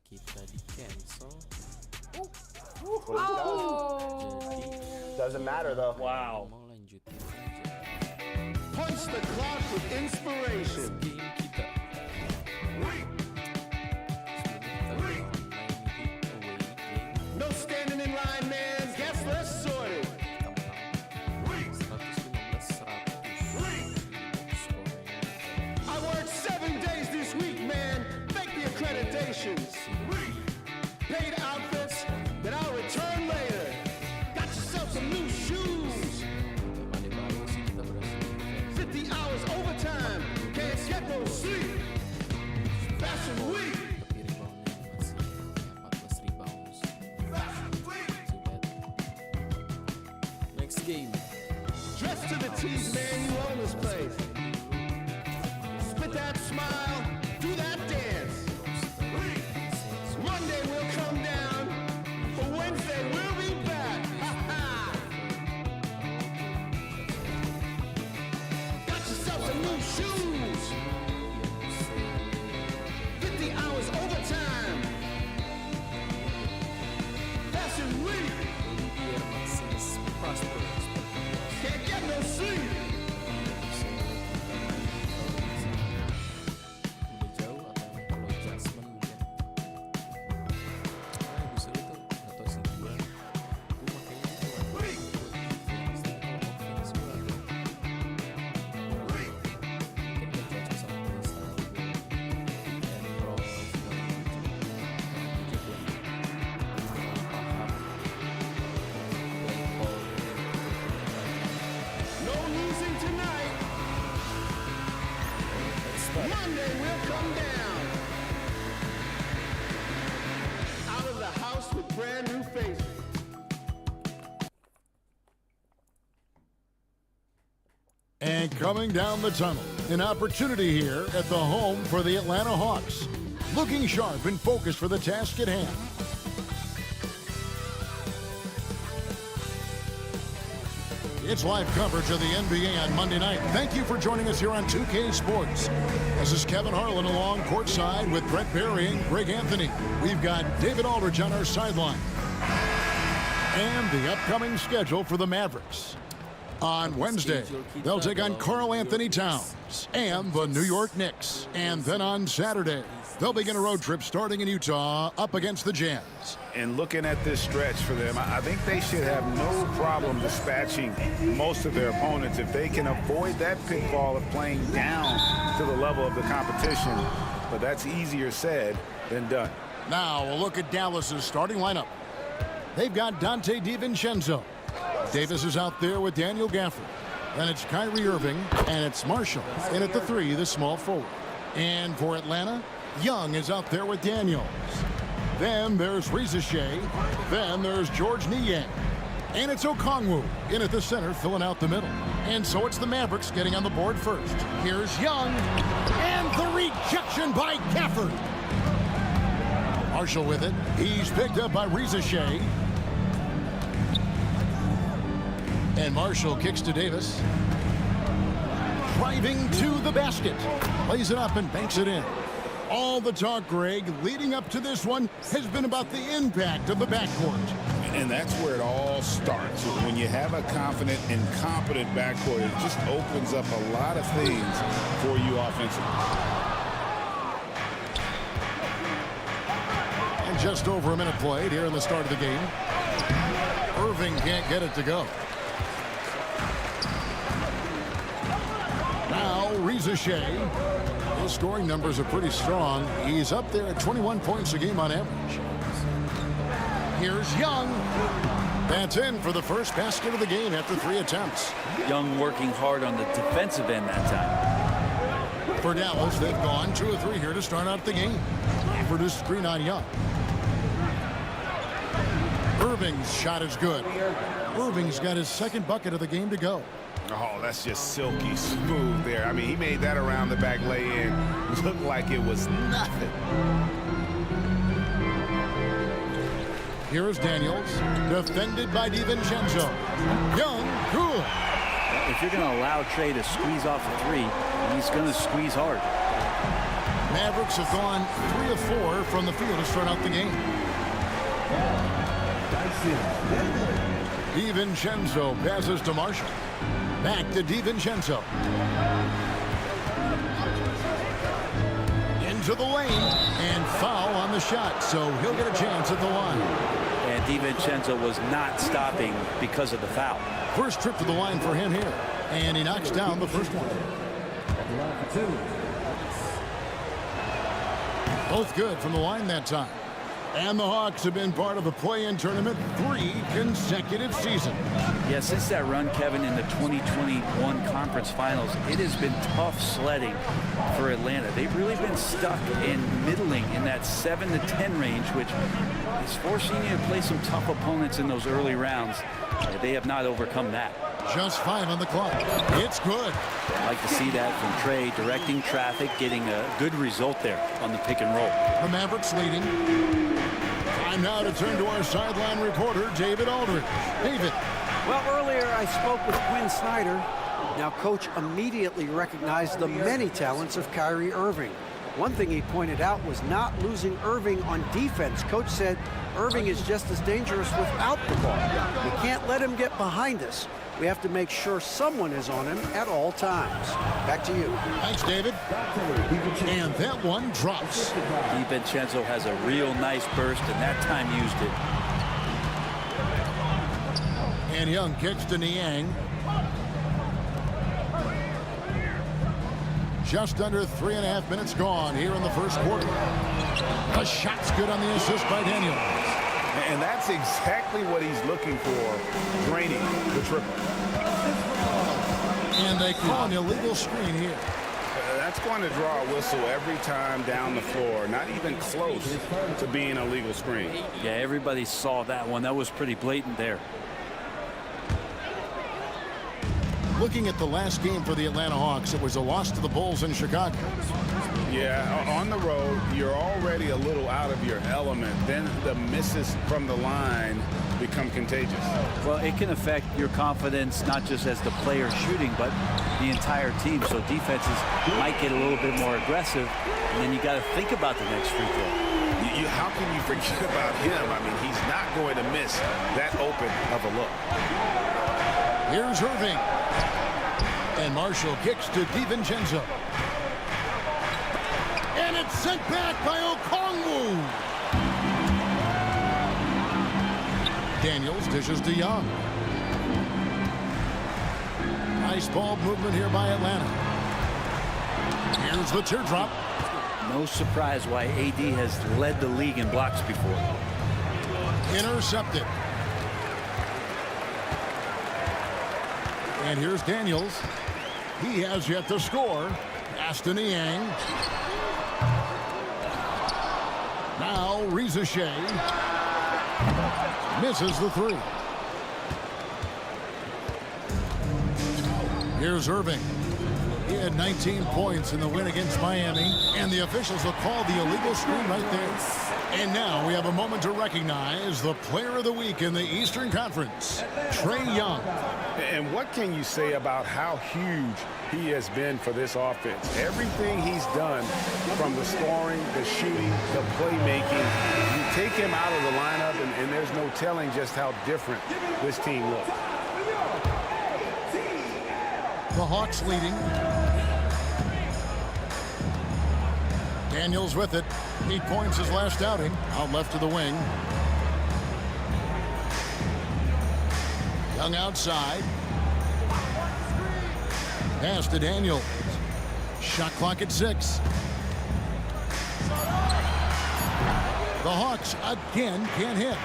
kita di cancel. Oh. Doesn't matter though. Wow. Mau lanjutin aja. Punch the clock with inspiration. Game kita. Sebelum kita main Heat away game, No standing in line, man. Guess less sorted. kita menang 115-100. Skornya I worked 7 days this week, man. Fake the accreditations. Paid outfits that I'll return later. Got yourself some new shoes. pada baru sih kita berhasil defense. 50 hours overtime. Can't get no sleep. Fashion week. Tapi reboundnya masih 14 rebounds. Fashion week. Too bad. Next game. Dress to the teeth, man. You own this place. Spit that smile. Do that dance. Monday will come down. But Wednesday we'll be back. Ha ha. Got yourself some new shoes. 50 hours overtime. Fashion week. Biar Maximus Prosper Can't get no sleep. udah jauh atau emang perlu adjustment mungkin. Nah, bisa itu nggak tahu sih gue makanya itu offense gue agak mungkin gak cocok sama playstyle gue dan roll segala macam. Jadi gue kurang paham play call No losing tonight. Monday will come down. Out of the house with brand new faces. And coming down the tunnel, an opportunity here at the home for the Atlanta Hawks. Looking sharp and focused for the task at hand. It's live coverage of the NBA on Monday night. Thank you for joining us here on 2K Sports. This is Kevin Harlan along courtside with Brett Barry and Greg Anthony. We've got David Aldridge on our sideline. And the upcoming schedule for the Mavericks. On Wednesday, they'll take on Karl Anthony Towns and the New York Knicks. And then on Saturday, they'll begin a road trip starting in Utah up against the Jazz. And looking at this stretch for them, I think they should have no problem dispatching most of their opponents if they can avoid that pitfall of playing down to the level of the competition. But that's easier said than done. Now we'll look at Dallas's starting lineup. They've got Dante DiVincenzo. Davis is out there with Daniel Gafford. Then it's Kyrie Irving, and it's Marshall. And at the 3, the small forward. And for Atlanta, Young is out there with Daniels. Then there's Reza Shea. Then there's George Niang. And it's Okongwu in at the center, filling out the middle. And so it's the Mavericks getting on the board first. Here's Young. And the rejection by Gafford. Marshall with it. He's picked up by Reza Shea. And Marshall kicks to Davis. Driving to the basket. Lays it up and banks it in. All the talk, Greg, leading up to this one has been about the impact of the backcourt. And that's where it all starts. When you have a confident and competent backcourt, it just opens up a lot of things for you offensively. And just over a minute played here in the start of the game. Irving can't get it to go. Now, Reza Shea. His scoring numbers are pretty strong. He's up there at 21 points a game on average. Here's Young. That's in for the first basket of the game after 3 attempts. Young working hard on the defensive end that time. For Dallas, they've gone 2 of 3 here to start out the game. For this screen on Young. Irving's shot is good. Irving's got his second bucket of the game to go. Oh, that's just silky smooth there. I mean, he made that around the back lay-in look like it was nothing. Here's Daniels, defended by DiVincenzo. Young, good. If you're going to allow Trey to squeeze off a 3, he's going to squeeze hard. Mavericks have gone 3 of 4 from the field to start out the game. DiVincenzo passes to Marshall. Back to DiVincenzo. Into the lane, and foul on the shot, so he'll get a chance at the line. And DiVincenzo was not stopping because of the foul. First trip to the line for him here, and he knocks down the first one. Both good from the line that time. And the Hawks have been part of the play-in tournament 3 consecutive seasons. Yeah, since that run, Kevin, in the 2021 conference finals, it has been tough sledding for Atlanta. They've really been stuck in middling in that 7 to 10 range, which is forcing you to play some tough opponents in those early rounds. They have not overcome that. Just 5 on the clock. It's good. I'd like to see that from Trey, directing traffic, getting a good result there on the pick and roll. The Mavericks leading. Time now to turn to our sideline reporter, David Aldridge. David. Well, earlier I spoke with Quinn Snyder. Now, Coach immediately recognized the many talents of Kyrie Irving. One thing he pointed out was not losing Irving on defense. Coach said Irving is just as dangerous without the ball. We can't let him get behind us. We have to make sure someone is on him at all times. Back to you. Thanks, David. And that one drops. DiVincenzo has a real nice burst, and that time used it. And Young kicks to Niang. Just under 3.5 minutes gone here in the first quarter. The shot's good on the assist by Daniels. And that's exactly what he's looking for, draining the triple. And they call an illegal screen here. That's going to draw a whistle every time down the floor. Not even close to being a legal screen. Yeah, everybody saw that one. That was pretty blatant there. Looking at the last game for the Atlanta Hawks, it was a loss to the Bulls in Chicago. Yeah, on the road, you're already a little out of your element. Then the misses from the line become contagious. Well, it can affect your confidence, not just as the player shooting, but the entire team. So defenses might get a little bit more aggressive, and then you got to think about the next free throw. How can you forget about him? I mean, he's not going to miss that open of a look. Here's Irving. And Marshall kicks to DiVincenzo. And it's sent back by Okongwu. Daniels dishes to Young. Nice ball movement here by Atlanta. Here's the teardrop. No surprise why AD has led the league in blocks before. Intercepted. And here's Daniels. He has yet to score. Aston Niang. Now Reza Shea misses the 3. Here's Irving. He had 19 points in the win against Miami, and the officials will call the illegal screen right there. And now we have a moment to recognize the player of the week in the Eastern Conference, Trae Young. And what can you say about how huge he has been for this offense? Everything he's done, from the scoring, the shooting, the playmaking, you take him out of the lineup, and there's no telling just how different this team looks. The Hawks leading. Daniels with it. 8 points his last outing. Out left to the wing. Young outside. Pass to Daniels. Shot clock at 6. The Hawks again can't hit.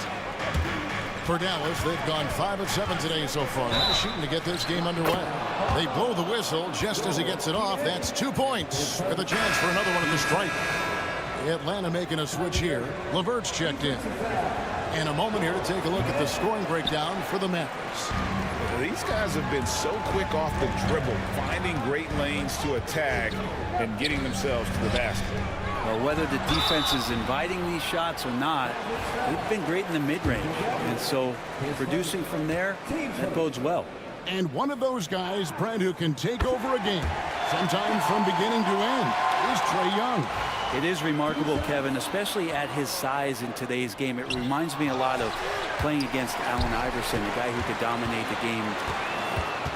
For Dallas, they've gone 5 of 7 today so far. Nice shooting to get this game underway. They blow the whistle just as he gets it off. That's 2 points with a chance for another one at the stripe. Atlanta making a switch here. LeVert's checked in. And a moment here to take a look at the scoring breakdown for the Mavericks. These guys have been so quick off the dribble, finding great lanes to attack and getting themselves to the basket. Well, whether the defense is inviting these shots or not, they've been great in the mid-range. And so producing from there, that bodes well. And one of those guys, Brent, who can take over a game. sometimes from beginning to end, is Trae Young. It is remarkable, Kevin, especially at his size in today's game. It reminds me a lot of playing against Allen Iverson, a guy who could dominate the game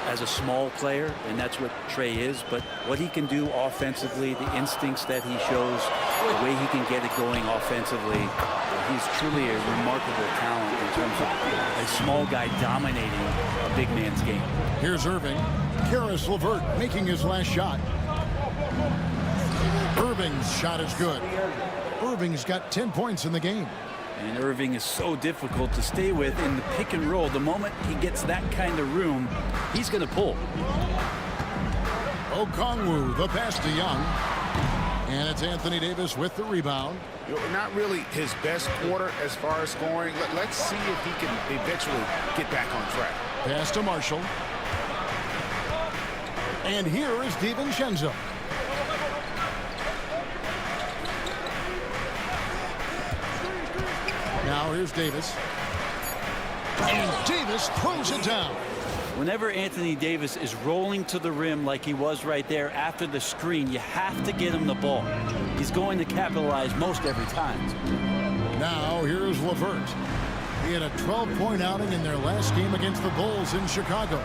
as a small player, and that's what Trae is. But what he can do offensively, the instincts that he shows, the way he can get it going offensively, he's truly a remarkable talent in terms of a small guy dominating a big man's game. Here's Irving. Karis LeVert making his last shot. Irving's shot is good. Irving's got 10 points in the game. And Irving is so difficult to stay with in the pick and roll. The moment he gets that kind of room, he's going to pull. Okongwu, the pass to Young. And it's Anthony Davis with the rebound. Not really his best quarter as far as scoring. Let's see if he can eventually get back on track. Pass to Marshall. And here is DiVincenzo. Now here's Davis. And Davis throws it down. Whenever Anthony Davis is rolling to the rim like he was right there after the screen, you have to get him the ball. He's going to capitalize most every time. Now here's LeVert. He had a 12-point outing in their last game against the Bulls in Chicago.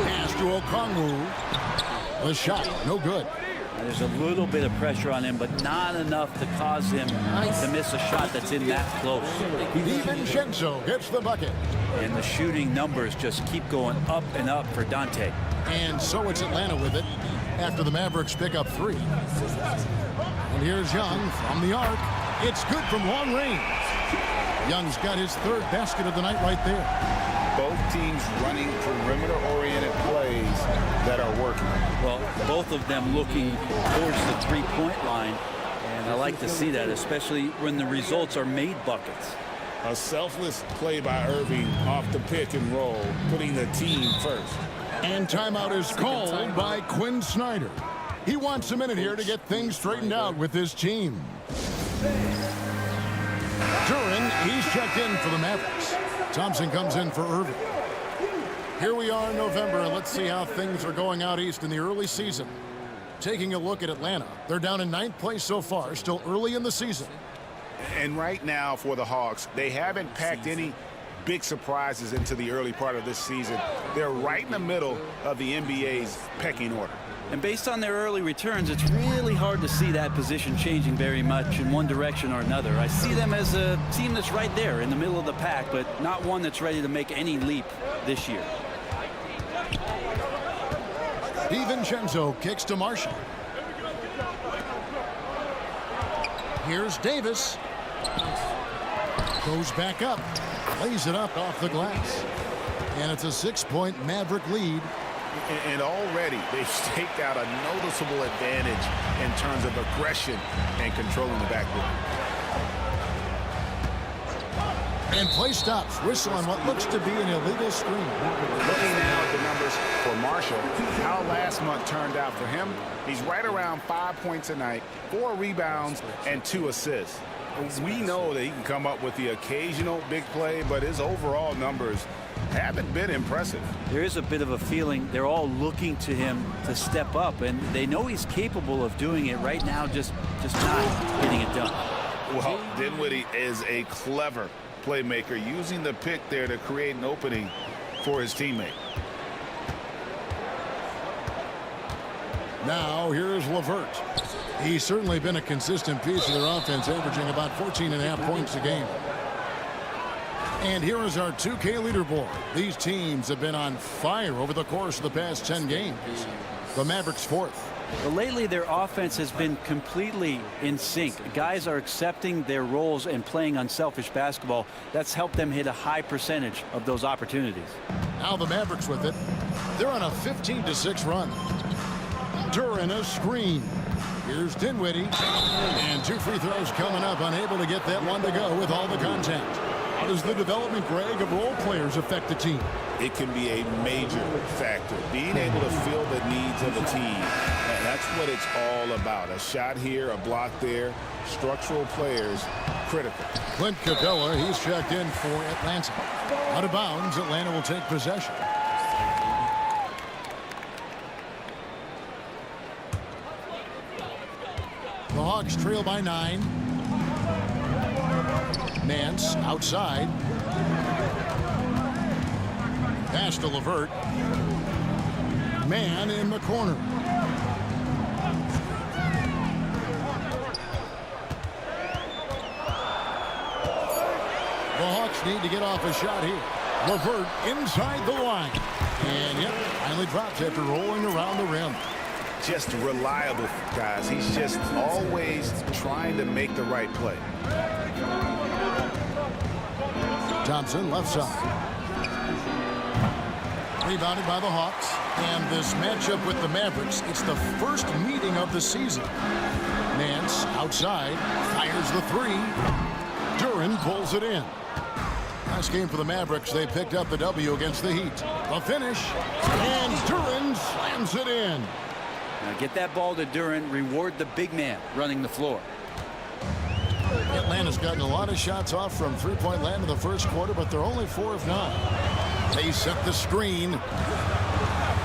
Pass to Okongwu. The shot, no good. There's a little bit of pressure on him, but not enough to cause him to miss a shot that's in that close. DiVincenzo gets the bucket. And the shooting numbers just keep going up and up for Dante. And so it's Atlanta with it after the Mavericks pick up 3. And here's Young from the arc. It's good from long range. Young's got his 3rd basket of the night right there. Both teams running perimeter-oriented plays that are working. Well, both of them looking towards the three-point line, and I like to see that, especially when the results are made buckets. A selfless play by Irving off the pick and roll, putting the team first. And timeout is called by Quinn Snyder. He wants a minute here to get things straightened out with his team. Duren, he's checked in for the Mavericks. Thompson comes in for Irving. Here we are in November, and let's see how things are going out east in the early season. Taking a look at Atlanta, they're down in 9th place so far, still early in the season. And right now for the Hawks, they haven't packed any big surprises into the early part of this season. They're right in the middle of the NBA's pecking order. And based on their early returns, it's really hard to see that position changing very much in one direction or another. I see them as a team that's right there in the middle of the pack, but not one that's ready to make any leap this year. DiVincenzo kicks to Marshall. Here's Davis. Goes back up. Lays it up off the glass. And it's a 6-point Maverick lead. And already they've staked out a noticeable advantage in terms of aggression and controlling the backcourt. And play stops. Whistle on what looks to be an illegal screen. Looking now at the numbers for Marshall, how last month turned out for him, he's right around 5 points a night, 4 rebounds, and 2 assists. We know that he can come up with the occasional big play, but his overall numbers haven't been impressive. There is a bit of a feeling they're all looking to him to step up, and they know he's capable of doing it right now, just not getting it done. Well, Dinwiddie is a clever playmaker, using the pick there to create an opening for his teammate. Now here's LeVert. He's certainly been a consistent piece of their offense, averaging about 14.5 points a game. And here is our 2K leaderboard. These teams have been on fire over the course of the past 10 games. The Mavericks 4th. But lately, their offense has been completely in sync. Guys are accepting their roles and playing unselfish basketball. That's helped them hit a high percentage of those opportunities. Now the Mavericks with it. They're on a 15-6 run. Duren a screen. Here's Dinwiddie. And 2 free throws coming up. Unable to get that one to go with all the contact. How does the development, Greg, of role players affect the team? It can be a major factor. Being able to fill the needs of the team. That's what it's all about. A shot here, a block there. Structural players, critical. Clint Capella, he's checked in for Atlanta. Out of bounds, Atlanta will take possession. The Hawks trail by 9. Nance outside. Pass to LeVert. Man in the corner. The Hawks need to get off a shot here. LeVert inside the line. And yep, finally drops after rolling around the rim. Just reliable, guys. He's just always trying to make the right play. Thompson left side. Rebounded by the Hawks. And this matchup with the Mavericks, it's the first meeting of the season. Nance outside, fires the three. Duren pulls it in. Last game for the Mavericks, they picked up the W against the Heat. A finish, and Duren slams it in. Now get that ball to Duren, reward the big man running the floor. Atlanta's gotten a lot of shots off from three-point land in the first quarter, but they're only 4 of 9. They set the screen.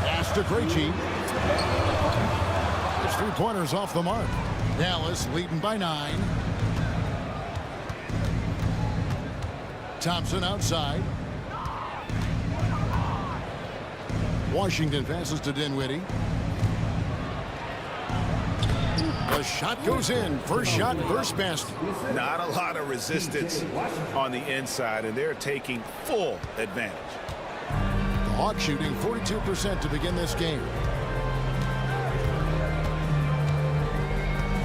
Pass to Krejci. His three-pointers off the mark. Dallas leading by 9. Thompson outside. Washington passes to Dinwiddie. The shot goes in. First shot, first basket. Not a lot of resistance on the inside, and they're taking full advantage. The Hawks shooting 42% to begin this game.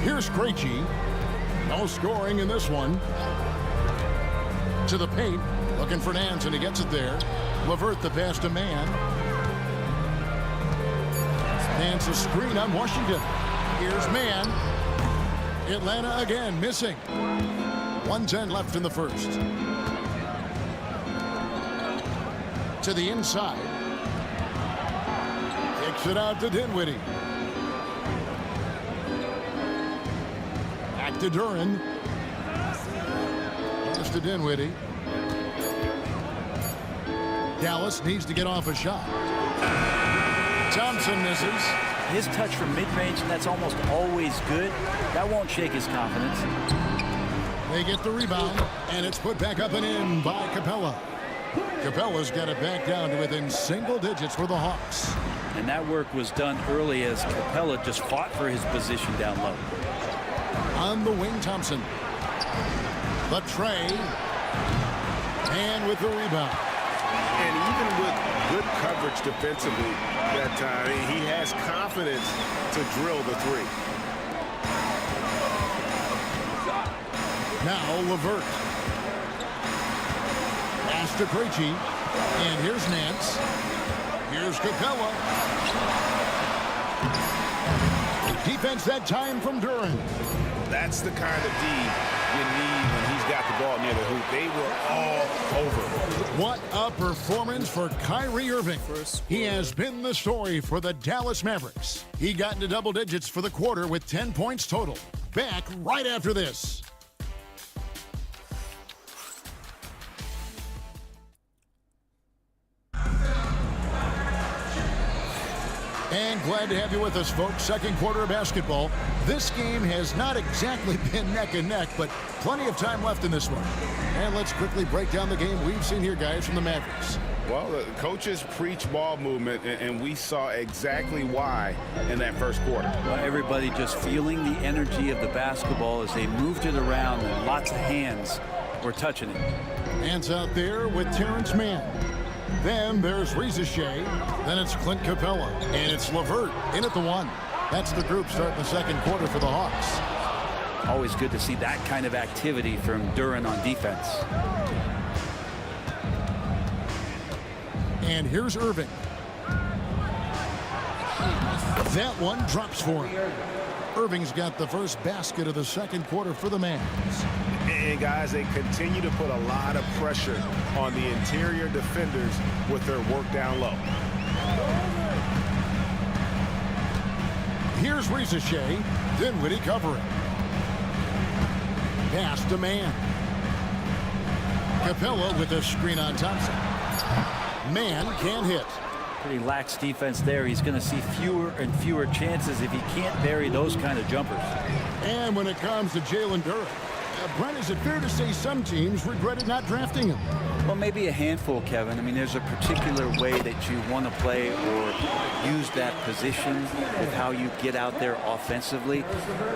Here's Krejci. No scoring in this one. To the paint. Looking for Nance, and he gets it there. LeVert the pass to Man. Nance a screen on Washington. Here's Man. Atlanta again missing. 1:10 left in the first. To the inside. Kicks it out to Dinwiddie. Back to Duren. Pass to Dinwiddie. Dallas needs to get off a shot. Thompson misses. His touch from mid-range, and that's almost always good. That won't shake his confidence. They get the rebound, and it's put back up and in by Capella. Capella's got it back down to within single digits for the Hawks. And that work was done early as Capella just fought for his position down low. On the wing, Thompson. The tray. And with the rebound. And even with good coverage defensively that time, he has confidence to drill the three. Now LeVert. Pass to Krejci. And here's Nance. Here's Capella. Defense that time from Duren. That's the kind of D you need when he's got the ball near the hoop. They were all over. What a performance for Kyrie Irving. He has been the story for the Dallas Mavericks. He got into double digits for the quarter with 10 points total. Back right after this. And glad to have you with us, folks. Second quarter of basketball. This game has not exactly been neck and neck, but plenty of time left in this one. And let's quickly break down the game we've seen here, guys, from the Mavericks. Well, the coaches preach ball movement, and we saw exactly why in that first quarter. Well, everybody just feeling the energy of the basketball as they moved it around, and lots of hands were touching it. Hands out there with Terrence Mann. Then there's Reza Shea. Then it's Clint Capella. And it's LeVert in at the one. That's the group starting the second quarter for the Hawks. Always good to see that kind of activity from Duren on defense. And here's Irving. That one drops for him. Irving's got the first basket of the second quarter for the Mavs. And guys, they continue to put a lot of pressure on the interior defenders with their work down low. Here's Reza Shea. Dinwiddie covering. Pass to Man. Capella with a screen on Thompson. Man can't hit. Pretty lax defense there. He's going to see fewer and fewer chances if he can't bury those kind of jumpers. And when it comes to Jalen Durrett, Brent, is it fair to say some teams regretted not drafting him? Well, maybe a handful, Kevin. I mean, there's a particular way that you want to play or use that position with how you get out there offensively.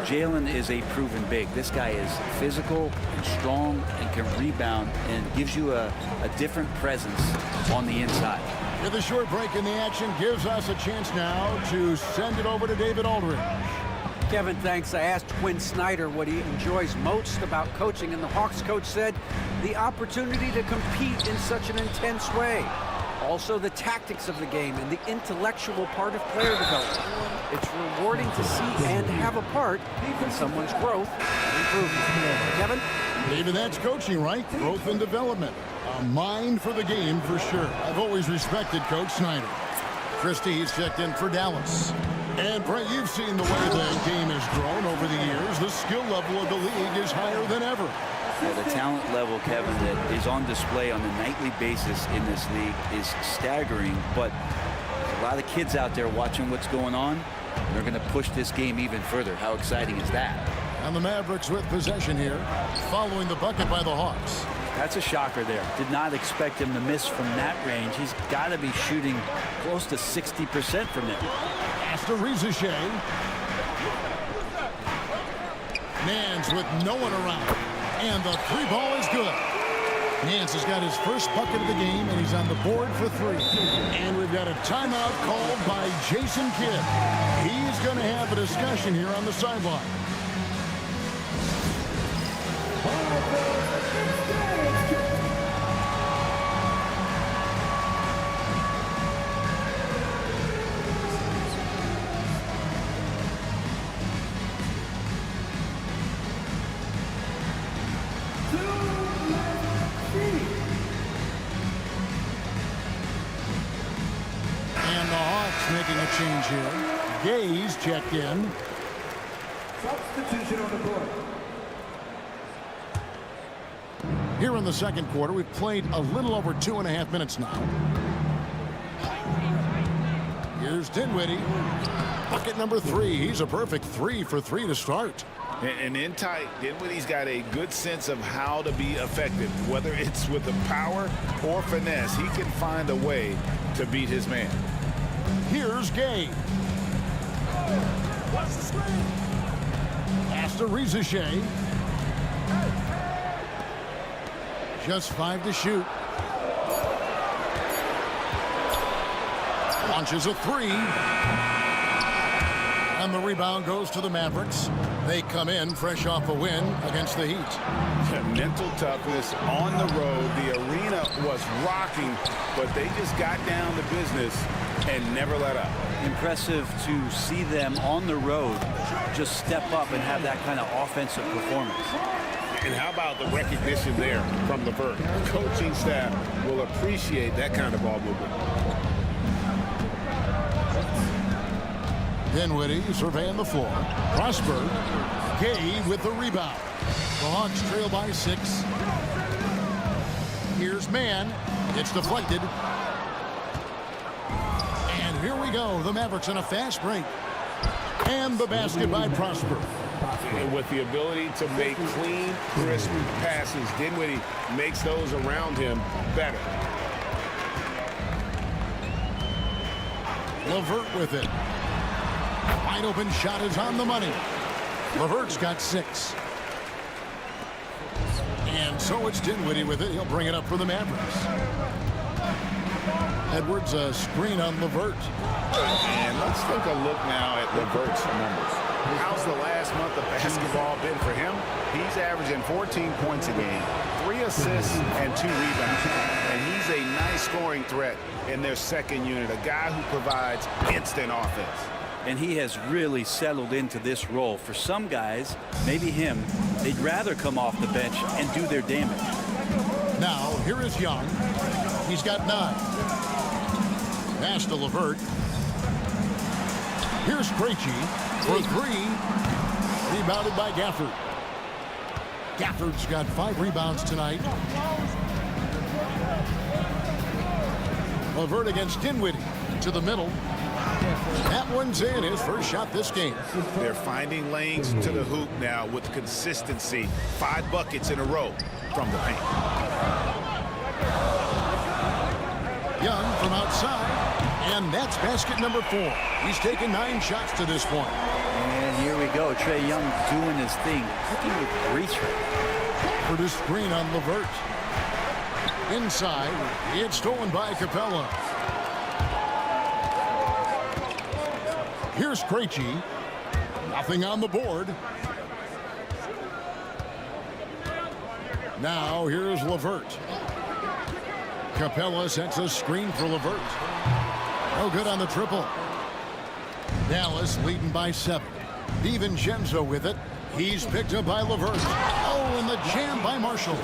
Jalen is a proven big. This guy is physical and strong and can rebound and gives you a different presence on the inside. With a short break in the action gives us a chance now to send it over to David Aldridge. Kevin, thanks. I asked Quinn Snyder what he enjoys most about coaching, and the Hawks coach said the opportunity to compete in such an intense way. Also, the tactics of the game and the intellectual part of player development. It's rewarding to see and have a part in someone's growth and improvement. Kevin? David, that's coaching, right? Growth and development. A mind for the game for sure. I've always respected Coach Snyder. Christie's checked in for Dallas. And Brent, you've seen the way the game has grown over the years. The skill level of the league is higher than ever. Yeah, the talent level, Kevin, that is on display on a nightly basis in this league is staggering. But there's a lot of kids out there watching what's going on. They're going to push this game even further. How exciting is that? And the Mavericks with possession here, following the bucket by the Hawks. That's a shocker there. Did not expect him to miss from that range. He's got to be shooting close to 60% from there. To Rizachet. Nance with no one around. And the three ball is good. Nance has got his first bucket of the game, and he's on the board for three. And we've got a timeout called by Jason Kidd. He's going to have a discussion here on the sideline. Making a change here. Gaze checked in. Substitution on the court. Here in the second quarter, we've played a little over 2.5 minutes now. Here's Dinwiddie. Bucket number 3. He's a perfect 3 for 3 to start. And in tight, Dinwiddie's got a good sense of how to be effective. Whether it's with the power or finesse, he can find a way to beat his man. Here's Gay. Pass to Rizachet. Just 5 to shoot. Launches a 3. And the rebound goes to the Mavericks. They come in fresh off a win against the Heat. Mental toughness on the road. The arena was rocking, but they just got down to business and never let up. Impressive to see them on the road just step up and have that kind of offensive performance. And how about the recognition there from LeVert? The coaching staff will appreciate that kind of ball movement. Dinwiddie surveying the floor. Prosper. Gay with the rebound. The Hawks trail by 6. Here's Mann. It's deflected. And here we go. The Mavericks in a fast break. And the basket by Prosper. And with the ability to make clean, crisp passes, Dinwiddie makes those around him better. LeVert with it. Wide open shot is on the money. LeVert's got 6. And so it's Dinwiddie with it. He'll bring it up for the Mavericks. Edwards a screen on LeVert. And let's take a look now at LeVert's numbers. How's the last month of basketball been for him? He's averaging 14 points a game, 3 assists and 2 rebounds. And he's a nice scoring threat in their second unit, a guy who provides instant offense. And he has really settled into this role. For some guys, maybe him, they'd rather come off the bench and do their damage. Now, here is Young. He's got 9. Pass to LeVert. Here's Krejci for 3. Rebounded by Gafford. Gafford's got 5 rebounds tonight. LeVert against Dinwiddie. to the middle. That one's in, his first shot this game. They're finding lanes to the hoop now with consistency. 5 buckets in a row from the paint. Young from outside, and that's basket number 4. He's taken 9 shots to this point. And here we go. Trae Young doing his thing. Cooking with grease right now. For the screen on LeVert. Inside, it's stolen by Capella. Here's Krejci. Nothing on the board. Now here's LeVert. Capella sets a screen for LeVert. No good on the triple. Dallas leading by 7. DiVincenzo with it. He's picked up by LeVert. Oh, and the jam by Marshall.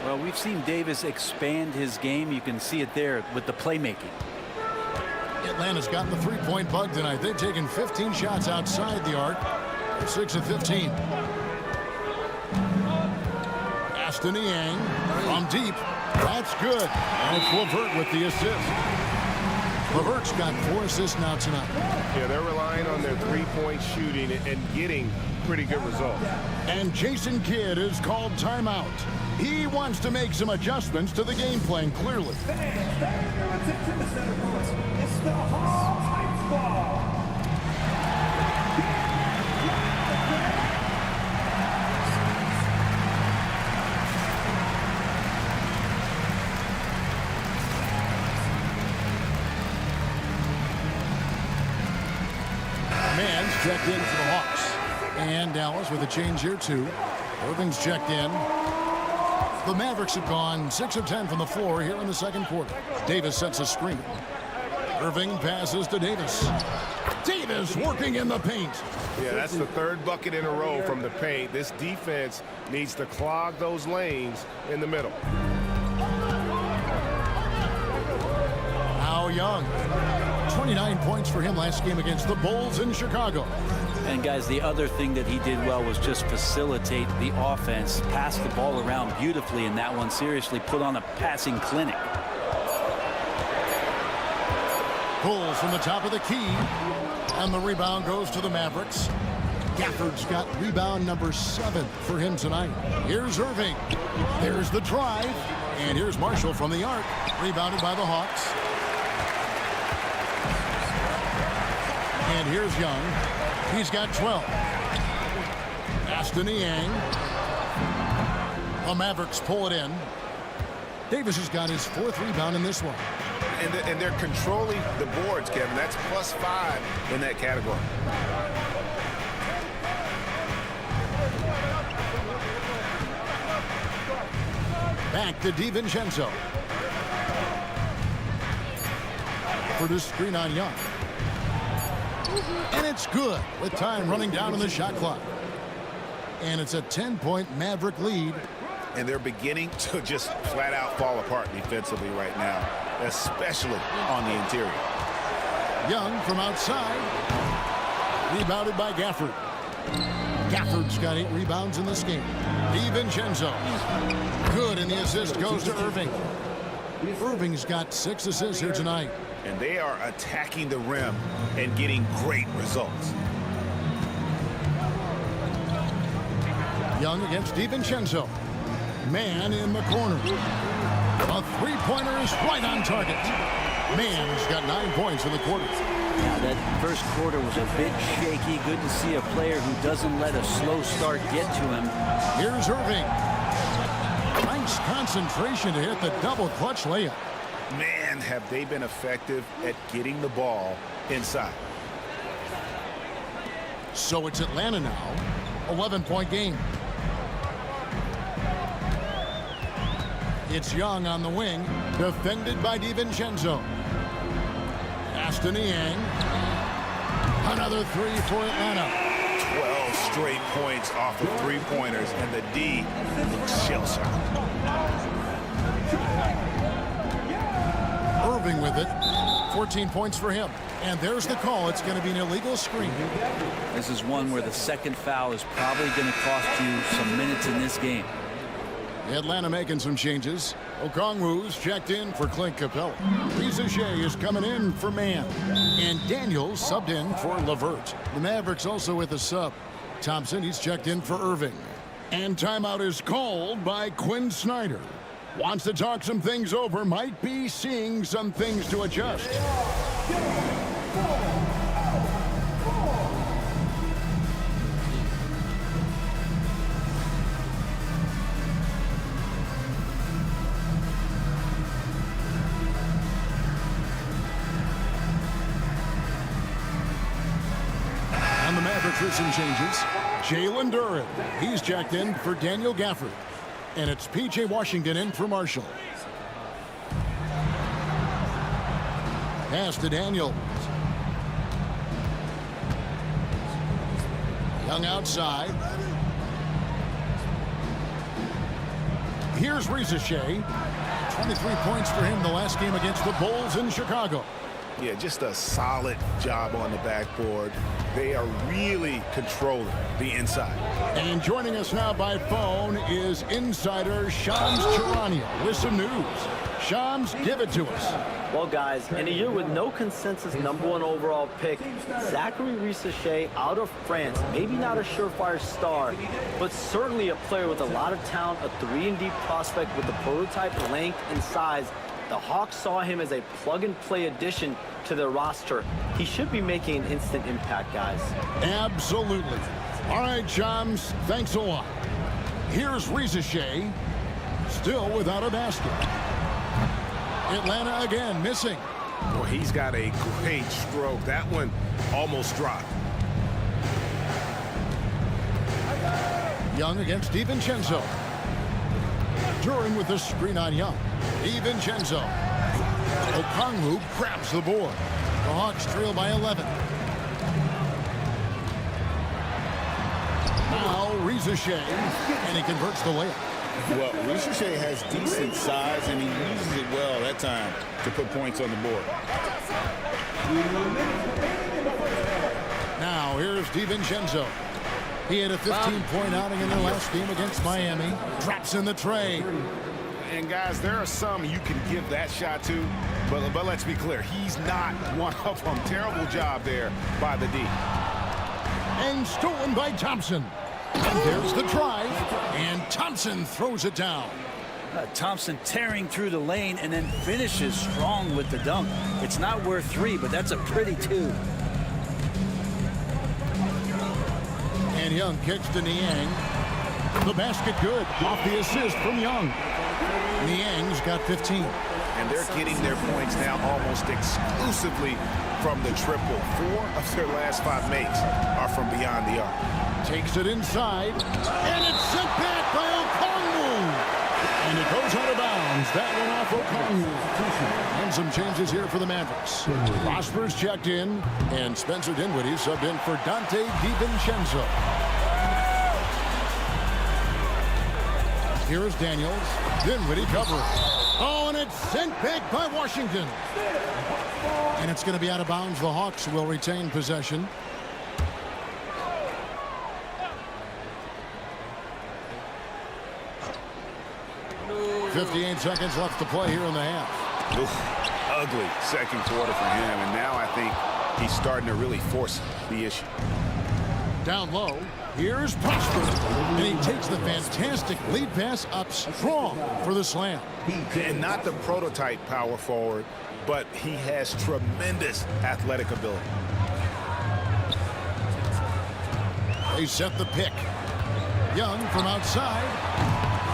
Well, we've seen Davis expand his game. You can see it there with the playmaking. Atlanta's gotten the three-point bug tonight. They've taken 15 shots outside the arc. 6 of 15. Aston Niang from deep. That's good. And it's LeVert with the assist. LeVert's got 4 assists now tonight. Yeah, they're relying on their three-point shooting and getting pretty good results. And Jason Kidd is called timeout. He wants to make some adjustments to the game plan, clearly. Mann's checked in for the Hawks. And Dallas with a change here, too. Irving's checked in. The Mavericks have gone 6 of 10 from the floor here in the second quarter. Davis sets a screen. Irving passes to Davis. Davis working in the paint. Yeah, that's the 3rd bucket in a row from the paint. This defense needs to clog those lanes in the middle. Now Young. 29 points for him last game against the Bulls in Chicago. And guys, the other thing that he did well was just facilitate the offense, pass the ball around beautifully in that one. Seriously, put on a passing clinic. Pulls from the top of the key. And the rebound goes to the Mavericks. Gafford's got rebound number 7 for him tonight. Here's Irving. There's the drive. And here's Marshall from the arc. Rebounded by the Hawks. And here's Young. He's got 12. Aston Niang. The Mavericks pull it in. Davis has got his 4th rebound in this one. And they're controlling the boards, Kevin. That's +5 in that category. Back to DiVincenzo. For the screen on Young. And it's good with time running down on the shot clock. And it's a 10-point Maverick lead. And they're beginning to just flat out fall apart defensively right now, especially on the interior. Young from outside. Rebounded by Gafford. Gafford's got 8 rebounds in this game. DiVincenzo. Good, and the assist goes to Irving. Irving's got 6 assists here tonight. And they are attacking the rim and getting great results. Young against DiVincenzo. Mann in the corner. A three-pointer is right on target. Mann's got 9 points in the quarter. Yeah, that first quarter was a bit shaky. Good to see a player who doesn't let a slow start get to him. Here's Irving. Nice concentration to hit the double clutch layup. Man, have they been effective at getting the ball inside. So it's Atlanta now. 11-point game. It's Young on the wing, defended by DiVincenzo. Aston Niang. Another 3 for Atlanta. 12 straight points off of 3-pointers, and the D looks shell-shocked. Irving with it. 14 points for him. And there's the call. It's going to be an illegal screen. This is one where the second foul is probably going to cost you some minutes in this game. Atlanta making some changes. Okongwu's checked in for Clint Capella. Risa Shea is coming in for Mann. And Daniels subbed in for LeVert. The Mavericks also with a sub. Thompson, he's checked in for Irving. And timeout is called by Quinn Snyder. Wants to talk some things over, might be seeing some things to adjust. And the Mavericks with some changes. Jalen Duren, he's checked in for Daniel Gafford. And it's P.J. Washington in for Marshall. Pass to Daniels. Young outside. Here's Risa Shea. 23 points for him the last game against the Bulls in Chicago. Yeah, just a solid job on the backboard. They are really controlling the inside. And joining us now by phone is insider Shams Charania with some news. Shams, give it to us. Well, guys, in a year with no consensus #1 overall pick, Zachary Risa Shea out of France, maybe not a surefire star, but certainly a player with a lot of talent, a 3-and-D prospect with the prototype length and size. The Hawks saw him as a plug-and-play addition to their roster. He should be making an instant impact, guys. Absolutely. All right, Shams, thanks a lot. Here's Risa Shea, still without a basket. Atlanta again missing. Well, he's got a great stroke. That one almost dropped. Young against DiVincenzo. Duren with the screen on Young. DiVincenzo. Okongwu grabs the board. The Hawks trail by 11. Now Risa Shea, and he converts the layup. Well, Risa Shea has decent size, and he uses it well that time to put points on the board. Now here's DiVincenzo. He had a 15-point outing in their last game against Miami. Drops in the tray. And guys, there are some you can give that shot to, but let's be clear, he's not one of them. Terrible job there by the D. And stolen by Thompson. And there's the drive, and Thompson throws it down. Thompson tearing through the lane and then finishes strong with the dunk. It's not worth 3, but that's a pretty 2. And Young kicks to Niang. The basket good. Off the assist from Young. Niang's got 15. And they're getting their points now almost exclusively from the triple. 4 of their last 5 makes are from beyond the arc. Takes it inside. And it's sent back by Okongwu. And it goes out of bounds. That one off Okongwu. And some changes here for the Mavericks. Prosper's checked in. And Spencer Dinwiddie subbed in for Dante DiVincenzo. Here's Daniels. Dinwiddie covering. Oh, and it's sent back by Washington. And it's going to be out of bounds. The Hawks will retain possession. .58 seconds left to play here in the half. Oof, ugly second quarter for him, and now I think he's starting to really force the issue. Down low, here's Prosper, and he takes the fantastic lead pass up strong for the slam. And not the prototype power forward, but he has tremendous athletic ability. They set the pick. Young from outside,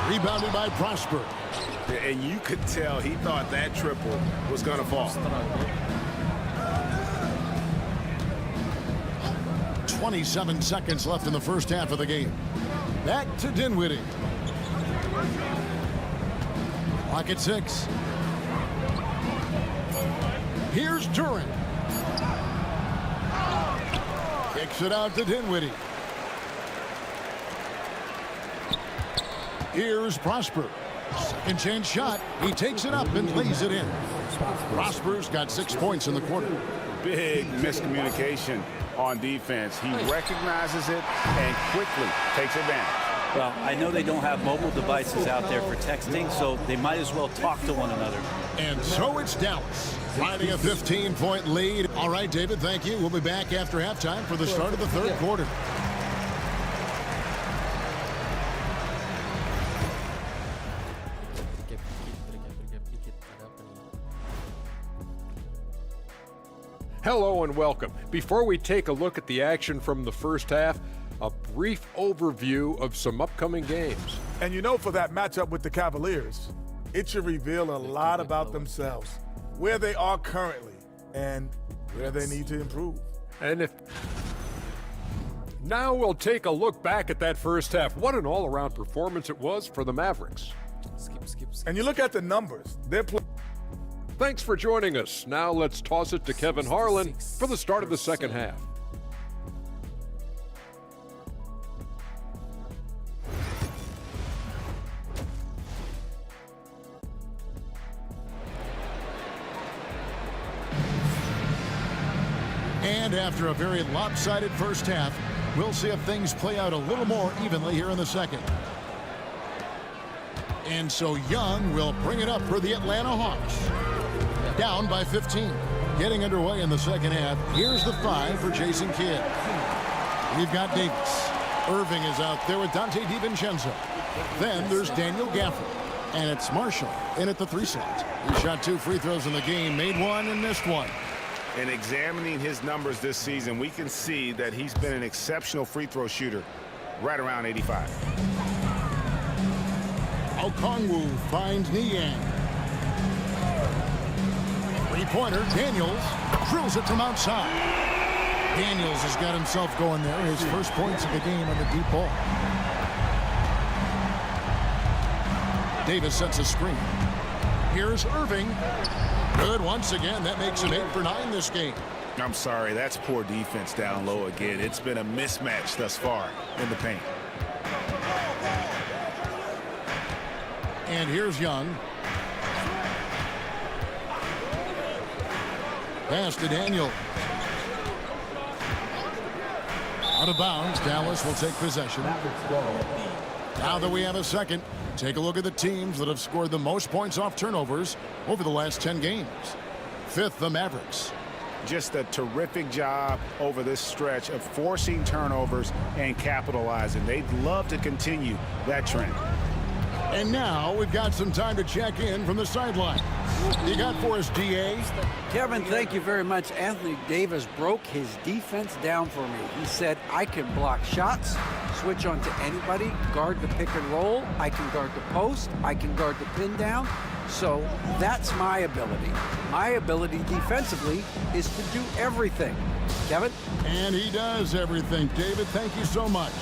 rebounded by Prosper. And you could tell he thought that triple was going to fall. 27 seconds left in the first half of the game. Back to Dinwiddie. Clock at 6. Here's Duren. Kicks it out to Dinwiddie. Here's Prosper. Second chance shot. He takes it up and lays it in. Prosper's got 6 points in the quarter. Big miscommunication on defense. He recognizes it and quickly takes advantage. Well, I know they don't have mobile devices out there for texting, so they might as well talk to one another. And so it's Dallas riding a 15-point lead. All right, David, thank you. We'll be back after halftime for the start of the third quarter. Hello and welcome. Before we take a look at the action from the first half, a brief overview of some upcoming games. And you know, for that matchup with the Cavaliers, it should reveal a lot about themselves, where they are currently, and where they need to improve. And now we'll take a look back at that first half. What an all-around performance it was for the Mavericks. And you look at the numbers, they're playing. Thanks for joining us. Now let's toss it to Kevin Harlan for the start of the second half. And after a very lopsided first half, we'll see if things play out a little more evenly here in the second. And so Young will bring it up for the Atlanta Hawks. Down by 15. Getting underway in the second half. Here's the 5 for Jason Kidd. We've got Davis. Irving is out there with Dante DiVincenzo. Then there's Daniel Gafford. And it's Marshall in at the 3 slot. He shot 2 free throws in the game, made 1 and missed 1. And examining his numbers this season, we can see that he's been an exceptional free throw shooter, right around 85. Okongwu finds Niang. Three-pointer, Daniels drills it from outside. Daniels has got himself going there. His first points of the game on the deep ball. Davis sets a screen. Here's Irving. Good once again. That makes him 8 for 9 this game. I'm sorry, that's poor defense down low again. It's been a mismatch thus far in the paint. And here's Young. Pass to Daniel. Out of bounds. Dallas will take possession. Now that we have a second, take a look at the teams that have scored the most points off turnovers over the last 10 games. 5th, the Mavericks. Just a terrific job over this stretch of forcing turnovers and capitalizing. They'd love to continue that trend. And now we've got some time to check in from the sideline. You got for us, DA? Kevin, thank you very much. Anthony Davis broke his defense down for me. He said, I can block shots, switch on to anybody, guard the pick and roll, I can guard the post, I can guard the pin down. So that's my ability. My ability defensively is to do everything. Kevin? And he does everything. David, thank you so much.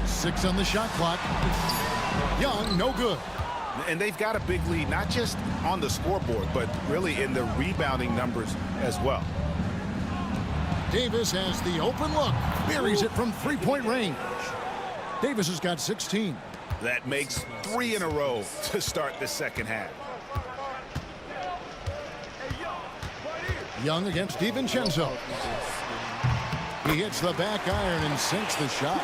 6 on the shot clock. Young, no good. And they've got a big lead, not just on the scoreboard, but really in the rebounding numbers as well. Davis has the open look. Buries it from 3-point range. Davis has got 16. That makes 3 in a row to start the second half. Young against DiVincenzo. He hits the back iron and sinks the shot.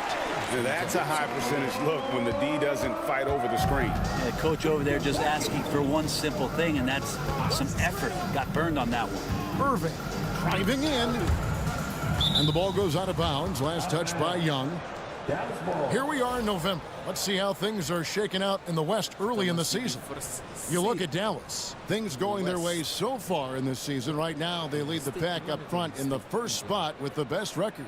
That's a high percentage look when the D doesn't fight over the screen. Yeah, coach over there just asking for one simple thing, and that's some effort. Got burned on that one. Irving driving in. And the ball goes out of bounds. Last touch by Young. Here we are in November. Let's see how things are shaking out in the West early in the season. You look at Dallas. Things going their way so far in this season. Right now, they lead the pack up front in the first spot with the best record.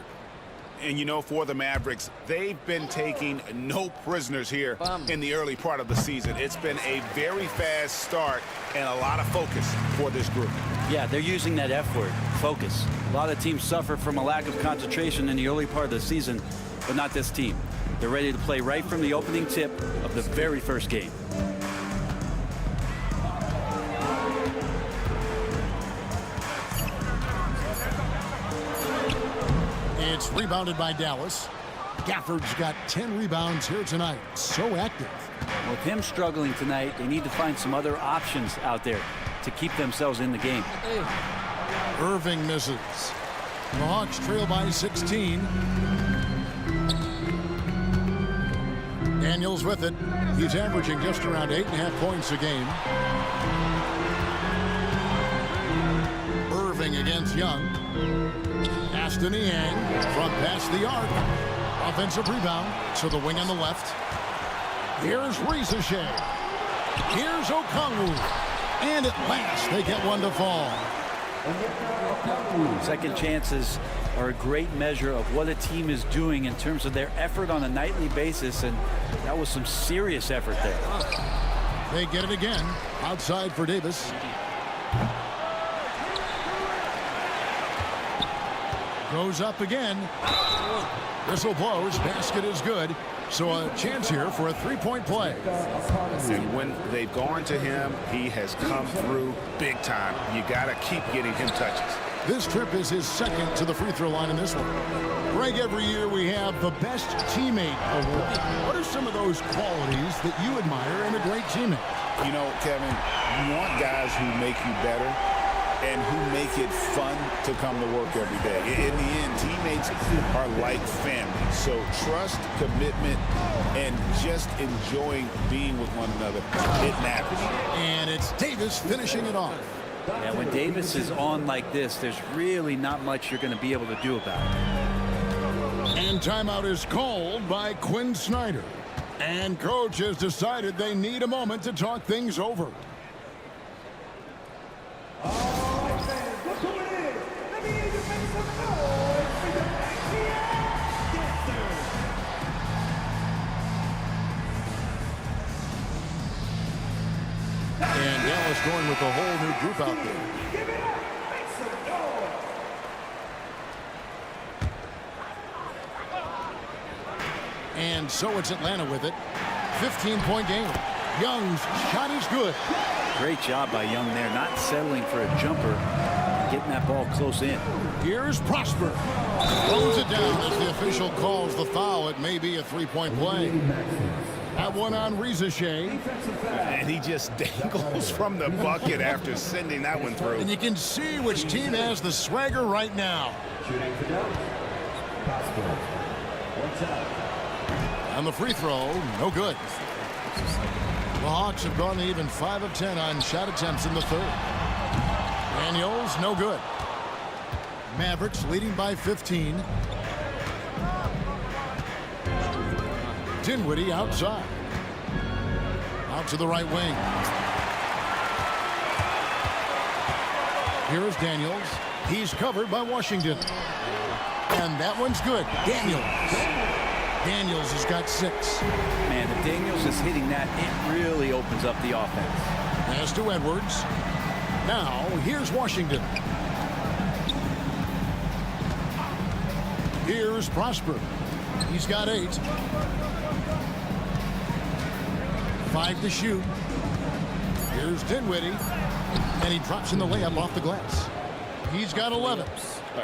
And, you know, for the Mavericks, they've been taking no prisoners here in the early part of the season. It's been a very fast start and a lot of focus for this group. Yeah, they're using that F word, focus. A lot of teams suffer from a lack of concentration in the early part of the season, but not this team. They're ready to play right from the opening tip of the very first game. It's rebounded by Dallas. Gafford's got 10 rebounds here tonight. So active. With him struggling tonight, they need to find some other options out there to keep themselves in the game. Irving misses. The Hawks trail by 16. Daniels with it. He's averaging just around 8.5 points a game. Irving against Young. Pass to Niang. From past the arc. Offensive rebound to the wing on the left. Here's Risacher. Here's Okongwu. And at last, they get one to fall. Second chances are a great measure of what a team is doing in terms of their effort on a nightly basis, and that was some serious effort there. They get it again. Outside for Davis. Goes up again. Whistle blows. Basket is good. So a chance here for a three-point play. And when they've gone to him, he has come through big time. You got to keep getting him touches. This trip is his second to the free throw line in this one. Greg, every year we have the Best Teammate Award. What are some of those qualities that you admire in a great teammate? You know, Kevin, you want guys who make you better and who make it fun to come to work every day. In the end, teammates are like family. So trust, commitment, and just enjoying being with one another, it matters. And it's Davis finishing it off. Yeah, when Davis is on like this, there's really not much you're going to be able to do about it. And timeout is called by Quinn Snyder. And coach has decided they need a moment to talk things over. And Dallas going with a whole new group out there. And so it's Atlanta with it. 15-point game. Young's shot is good. Great job by Young there, not settling for a jumper, getting that ball close in. Here's Prosper. Throws it down as the official calls the foul. It may be a three-point play. That one on Risacher. And he just dangles from the bucket after sending that one through. And you can see which team has the swagger right now. And the free throw, no good. The Hawks have gone even 5 of 10 on shot attempts in the third. Daniels, no good. Mavericks leading by 15. Dinwiddie outside. Out to the right wing. Here is Daniels. He's covered by Washington. And that one's good. Daniels has got 6. Man, if Daniels is hitting that, it really opens up the offense. Pass to Edwards. Now, here's Washington. Here's Prosper. He's got 8. 5 to shoot. Here's Dinwiddie. And he drops in the layup off the glass. He's got 11.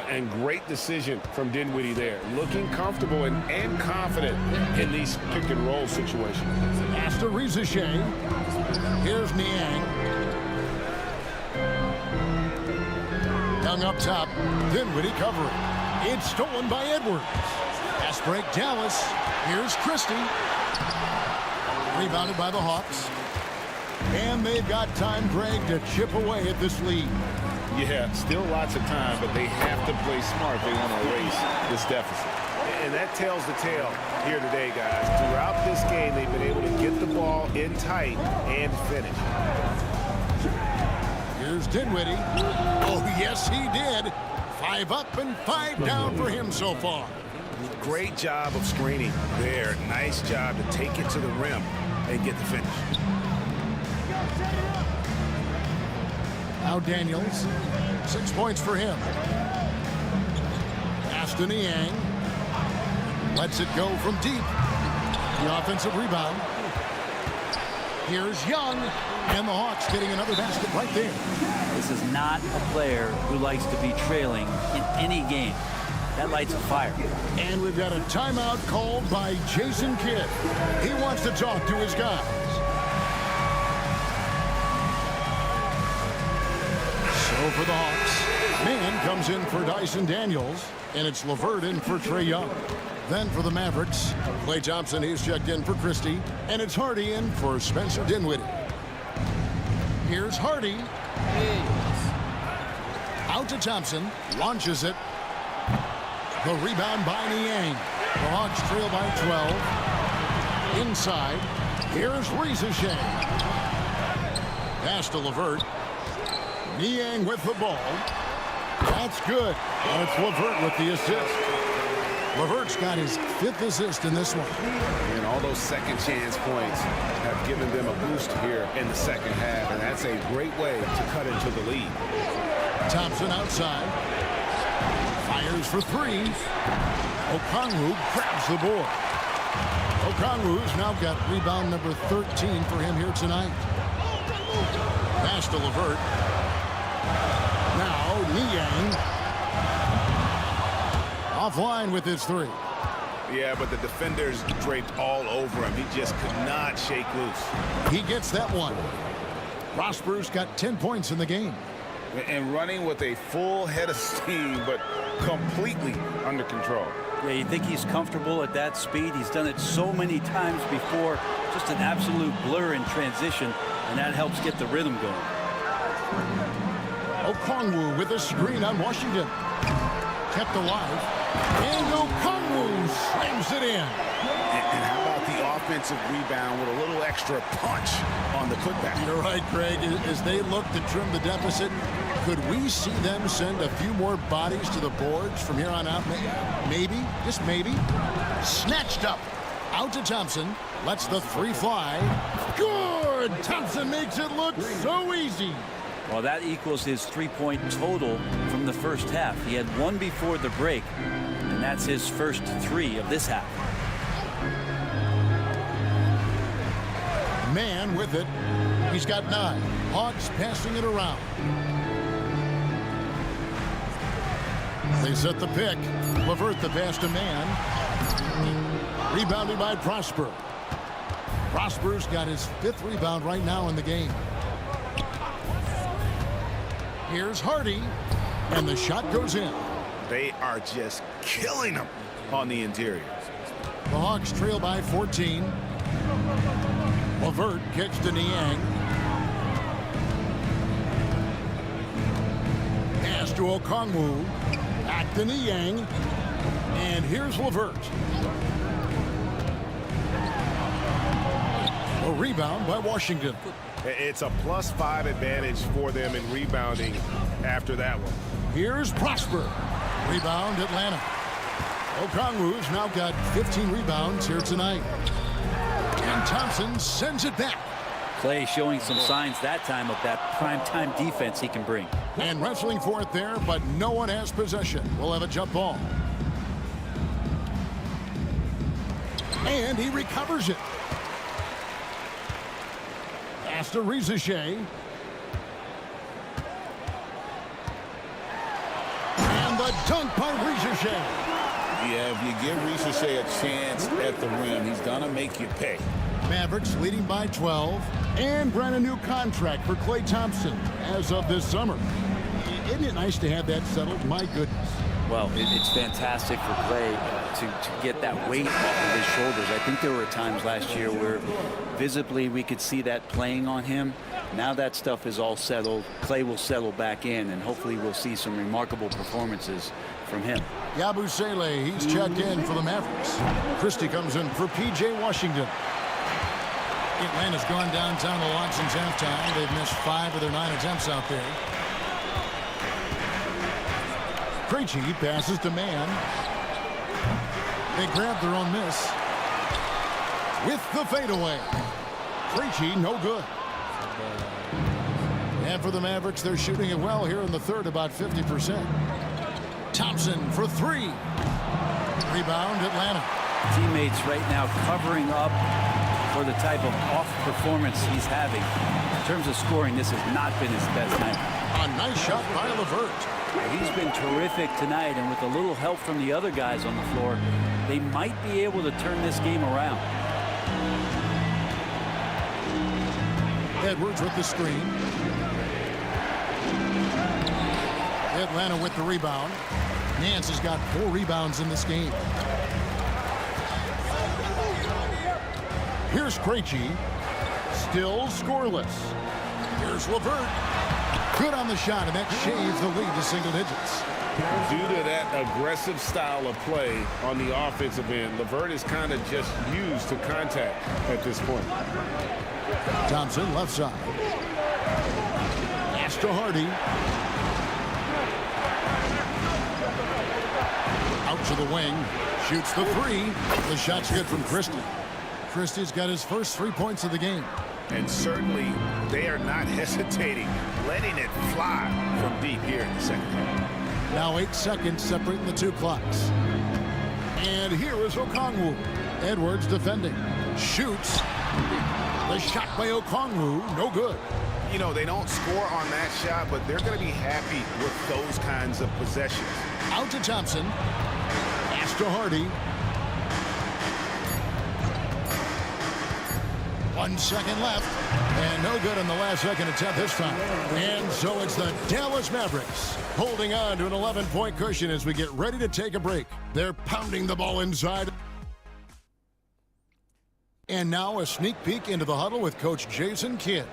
And great decision from Dinwiddie there. Looking comfortable and confident in these pick-and-roll situations. Pass to Risacher. Here's Niang. Young up top. Dinwiddie covering. It's stolen by Edwards. Pass break Dallas. Here's Christie. Rebounded by the Hawks. And they've got time, Greg, to chip away at this lead. Yeah, still lots of time, but they have to play smart if they want to erase this deficit. And that tells the tale here today, guys. Throughout this game, they've been able to get the ball in tight and finish. Here's Dinwiddie. Oh, yes, he did. 5 up and 5 down for him so far. Great job of screening there. Nice job to take it to the rim and get the finish. Now Daniels. 6 points for him. Pass to Niang. Lets it go from deep. The offensive rebound. Here's Young. And the Hawks getting another basket right there. This is not a player who likes to be trailing in any game. That lights a fire. And we've got a timeout called by Jason Kidd. He wants to talk to his guys. So for the Hawks, Mann comes in for Dyson Daniels, and it's LeVert in for Trae Young. Then for the Mavericks, Klay Thompson, he's checked in for Christie. And it's Hardy in for Spencer Dinwiddie. Here's Hardy. Out to Thompson. Launches it. The rebound by Niang. The Hawks trail by 12. Inside. Here's Risacher. Pass to LeVert. Niang with the ball. That's good. And it's LeVert with the assist. LeVert's got his 5th assist in this one. And all those second chance points have given them a boost here in the second half, and that's a great way to cut into the lead. Thompson outside. Fires for 3. Okongwu grabs the board. Okongwu's now got rebound number 13 for him here tonight. Pass to LeVert. Now Niang. Offline with his 3. Yeah, but the defenders draped all over him. He just could not shake loose. He gets that one. Prosper's got 10 points in the game. And running with a full head of steam, but completely under control. Yeah, you think he's comfortable at that speed? He's done it so many times before. Just an absolute blur in transition, and that helps get the rhythm going. Okongwu with a screen on Washington. Kept alive. And Okongwu slams it in. And how about the offensive rebound with a little extra punch on the putback? You're right, Greg. As they look to trim the deficit, could we see them send a few more bodies to the boards from here on out? Maybe, just maybe. Snatched up. Out to Thompson. Lets the 3 fly. Good! Thompson makes it look so easy. Well, that equals his 3-point total from the first half. He had 1 before the break, and that's his first 3 of this half. Man with it. He's got 9. Hawks passing it around. They set the pick. LeVert the pass to Man. Rebounded by Prosper. Prosper's got his 5th rebound right now in the game. Here's Hardy, and the shot goes in. They are just killing them on the interior. The Hawks trail by 14. LeVert kicks to Niang. Pass to Okongwu. Back to Niang. And here's LeVert. A rebound by Washington. It's a +5 advantage for them in rebounding after that one. Here's Prosper. Rebound Atlanta. Okongwu's now got 15 rebounds here tonight. And Thompson sends it back. Klay showing some signs that time of that primetime defense he can bring. And wrestling for it there, but no one has possession. We'll have a jump ball. And he recovers it. Pass to Risacher. And the dunk by Risacher. Yeah, if you give Risacher a chance at the rim, he's going to make you pay. Mavericks leading by 12. And brand new contract for Klay Thompson as of this summer. Isn't it nice to have that settled? My goodness. Well, it's fantastic for Klay to get that weight off of his shoulders. I think there were times last year where visibly we could see that playing on him. Now that stuff is all settled. Klay will settle back in, and hopefully we'll see some remarkable performances from him. Yabusele, he's checked in for the Mavericks. Christie comes in for P.J. Washington. Atlanta's gone downtown a lot since halftime. They've missed 5 of their 9 attempts out there. Krejci passes to Man. They grab their own miss. With the fadeaway. Krejci, no good. And for the Mavericks, they're shooting it well here in the third, about 50%. Thompson for 3. Rebound, Atlanta. Teammates right now covering up for the type of off performance he's having. In terms of scoring, this has not been his best night. A nice shot by LeVert. He's been terrific tonight, and with a little help from the other guys on the floor, they might be able to turn this game around. Edwards with the screen. Atlanta with the rebound. Nance has got 4 rebounds in this game. Here's Krejci. Still scoreless. Here's LeVert. Good on the shot, and that shaves the lead to single digits. Due to that aggressive style of play on the offensive end, LeVert is kind of just used to contact at this point. Thompson, left side. Pass to Hardy. Out to the wing. Shoots the three. The shot's good from Christie. Christie's got his first 3 points of the game. And certainly they are not hesitating, letting it fly from deep here in the second half. Now 8 seconds separating the two clocks. And here is Okongwu. Edwards defending. Shoots. The shot by Okongwu, no good. You know, they don't score on that shot, but they're going to be happy with those kinds of possessions. Out to Thompson. Pass to Hardy. 1 second left. And no good in the last second attempt this time. And so it's the Dallas Mavericks holding on to an 11-point cushion as we get ready to take a break. They're pounding the ball inside. And now a sneak peek into the huddle with Coach Jason Kidd.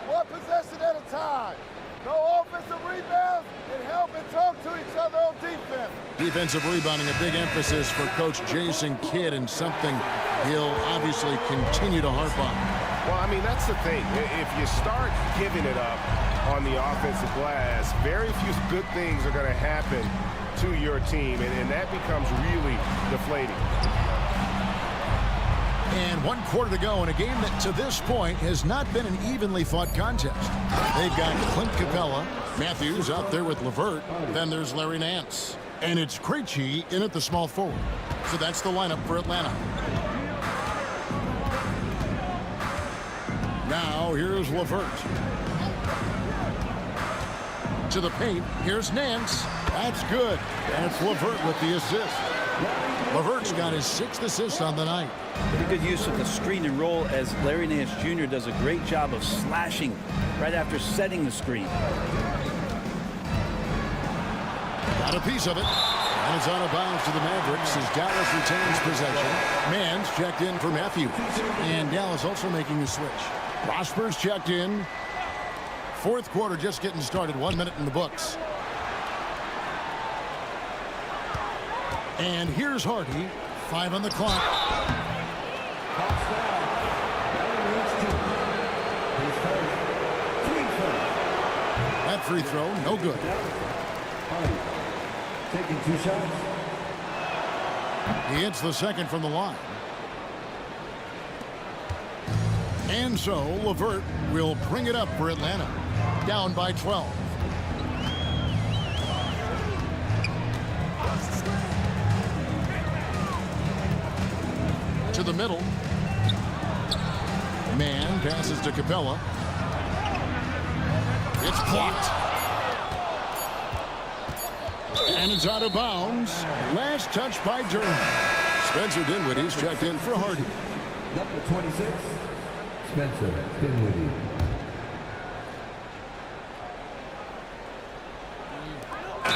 One possession at a time. No offensive rebounds, and help and talk to each other on defense. Defensive rebounding, a big emphasis for Coach Jason Kidd, and something he'll obviously continue to harp on. Well, I mean, that's the thing. If you start giving it up on the offensive glass, very few good things are going to happen to your team, and that becomes really deflating. And 1 quarter to go in a game that to this point has not been an evenly fought contest. They've got Clint Capella, Matthews out there with LeVert, then there's Larry Nance. And it's Krejci in at the small forward. So that's the lineup for Atlanta. Now here's LeVert. To the paint, here's Nance. That's good. And it's LeVert with the assist. LeVert's got his 6th assist on the night. Pretty good use of the screen and roll as Larry Nance Jr. does a great job of slashing right after setting the screen. Got a piece of it. And it's out of bounds to the Mavericks as Dallas retains possession. Mann's checked in for Matthews. And Dallas also making a switch. Prosper's checked in. 4th quarter just getting started. 1 minute in the books. And here's Hardy. 5 on the clock. That free throw, no good. Taking 2 shots. He hits the second from the line. And so LeVert will bring it up for Atlanta. Down by 12. To the middle. Mann passes to Capella. It's blocked. And it's out of bounds. Last touch by Durham. Spencer Dinwiddie's checked in for Hardy. Number 26, Spencer Dinwiddie.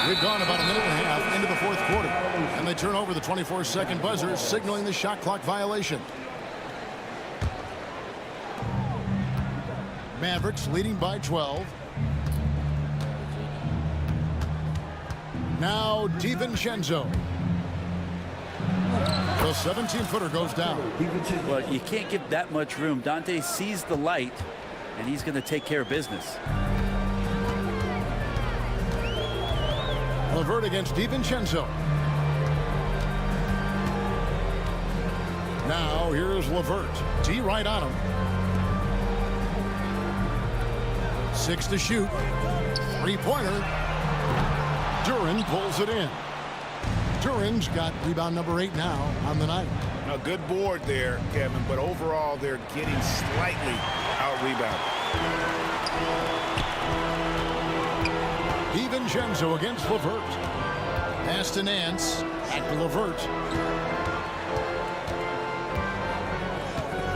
We've gone about a minute and a half into the 4th quarter. And they turn over the 24-second buzzer, signaling the shot clock violation. Mavericks leading by 12. Now DiVincenzo. The 17-footer goes down. Well, you can't give that much room. Dante sees the light, and he's going to take care of business. LeVert against DiVincenzo. Now here's LeVert. T right on him. 6 to shoot. 3-pointer. Duren pulls it in. Duren's got rebound number 8 now on the night. A good board there, Kevin, but overall they're getting slightly out-rebounded. DiVincenzo against LeVert. Pass to Nance. Back to LeVert.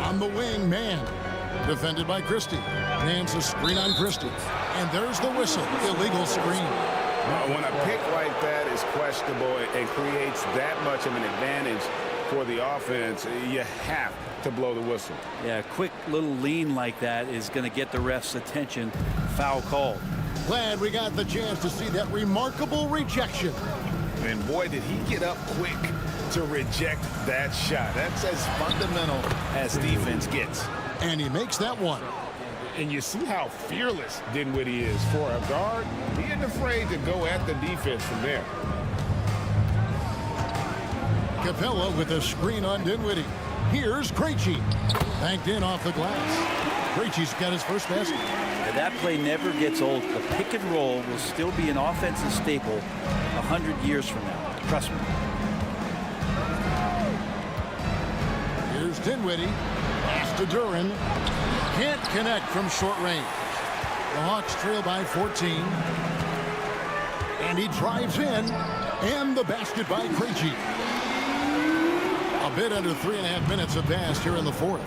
On the wing, Mann. Defended by Christie. Nance a screen on Christie. And there's the whistle. Illegal screen. When a pick like that is questionable and creates that much of an advantage for the offense, you have to blow the whistle. Yeah, a quick little lean like that is going to get the ref's attention. Foul called. Glad we got the chance to see that remarkable rejection. And boy, did he get up quick to reject that shot. That's as fundamental as defense gets. And he makes that one. And you see how fearless Dinwiddie is. For a guard, he isn't afraid to go at the defense from there. Capella with a screen on Dinwiddie. Here's Krejci. Banked in off the glass. Krejci's got his first basket. Yeah, that play never gets old. The pick and roll will still be an offensive staple 100 years from now. Trust me. Here's Dinwiddie. Pass to Duren. Can't connect from short range. The Hawks trail by 14. And he drives in. And the basket by Krejci. A bit under 3.5 minutes have passed here in the fourth.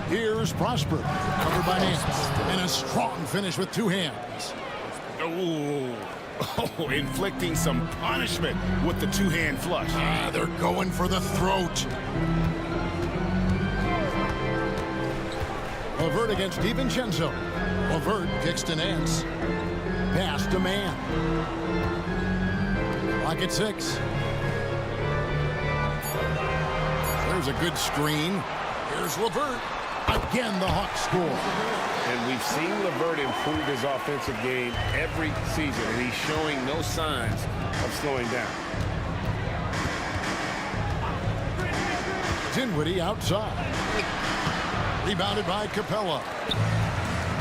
Here's Prosper. Covered by Nance. And a strong finish with two hands. Oh, inflicting some punishment with the two-hand flush. They're going for the throat. LeVert against DiVincenzo. LeVert kicks to Nance. Pass to Mann. Clock at 6. There's a good screen. Here's LeVert. Again, the Hawks score. And we've seen LeVert improve his offensive game every season, and he's showing no signs of slowing down. Dinwiddie outside. Rebounded by Capella.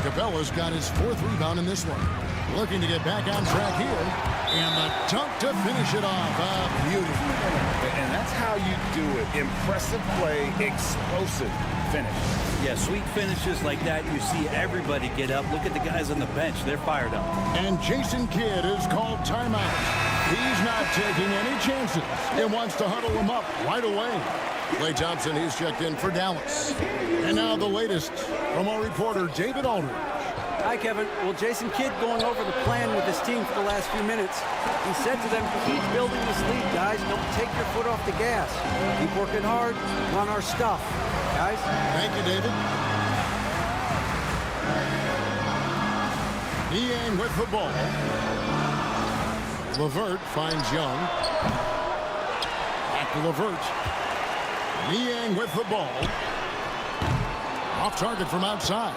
Capella's got his fourth rebound in this one. Looking to get back on track here. And the dunk to finish it off. A beauty. And that's how you do it. Impressive play, explosive finish. Yeah, sweet finishes like that, you see everybody get up. Look at the guys on the bench. They're fired up. And Jason Kidd is called timeout. He's not taking any chances and wants to huddle him up right away. Klay Thompson, he's checked in for Dallas. And now the latest from our reporter, David Aldridge. Hi, Kevin. Well, Jason Kidd going over the plan with his team for the last few minutes. He said to them, keep building this lead, guys. Don't take your foot off the gas. Keep working hard. Run our stuff, guys. Thank you, David. Niang with the ball. LeVert finds Young. Back to LeVert. Niang with the ball. Off target from outside.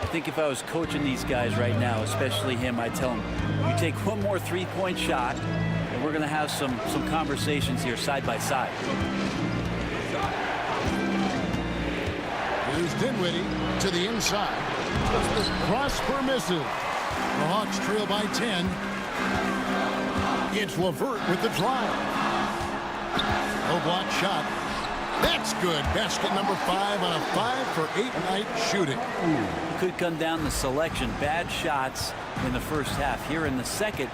I think if I was coaching these guys right now, especially him, I'd tell him, you take one more three-point shot, and we're going to have some conversations here side by side. Here's Dinwiddie to the inside. Prosper misses. The Hawks trail by 10. It's LeVert with the drive. No block shot. That's good. Basket number 5 on a 5-for-8 night shooting. Could come down to selection. Bad shots in the first half. Here in the second,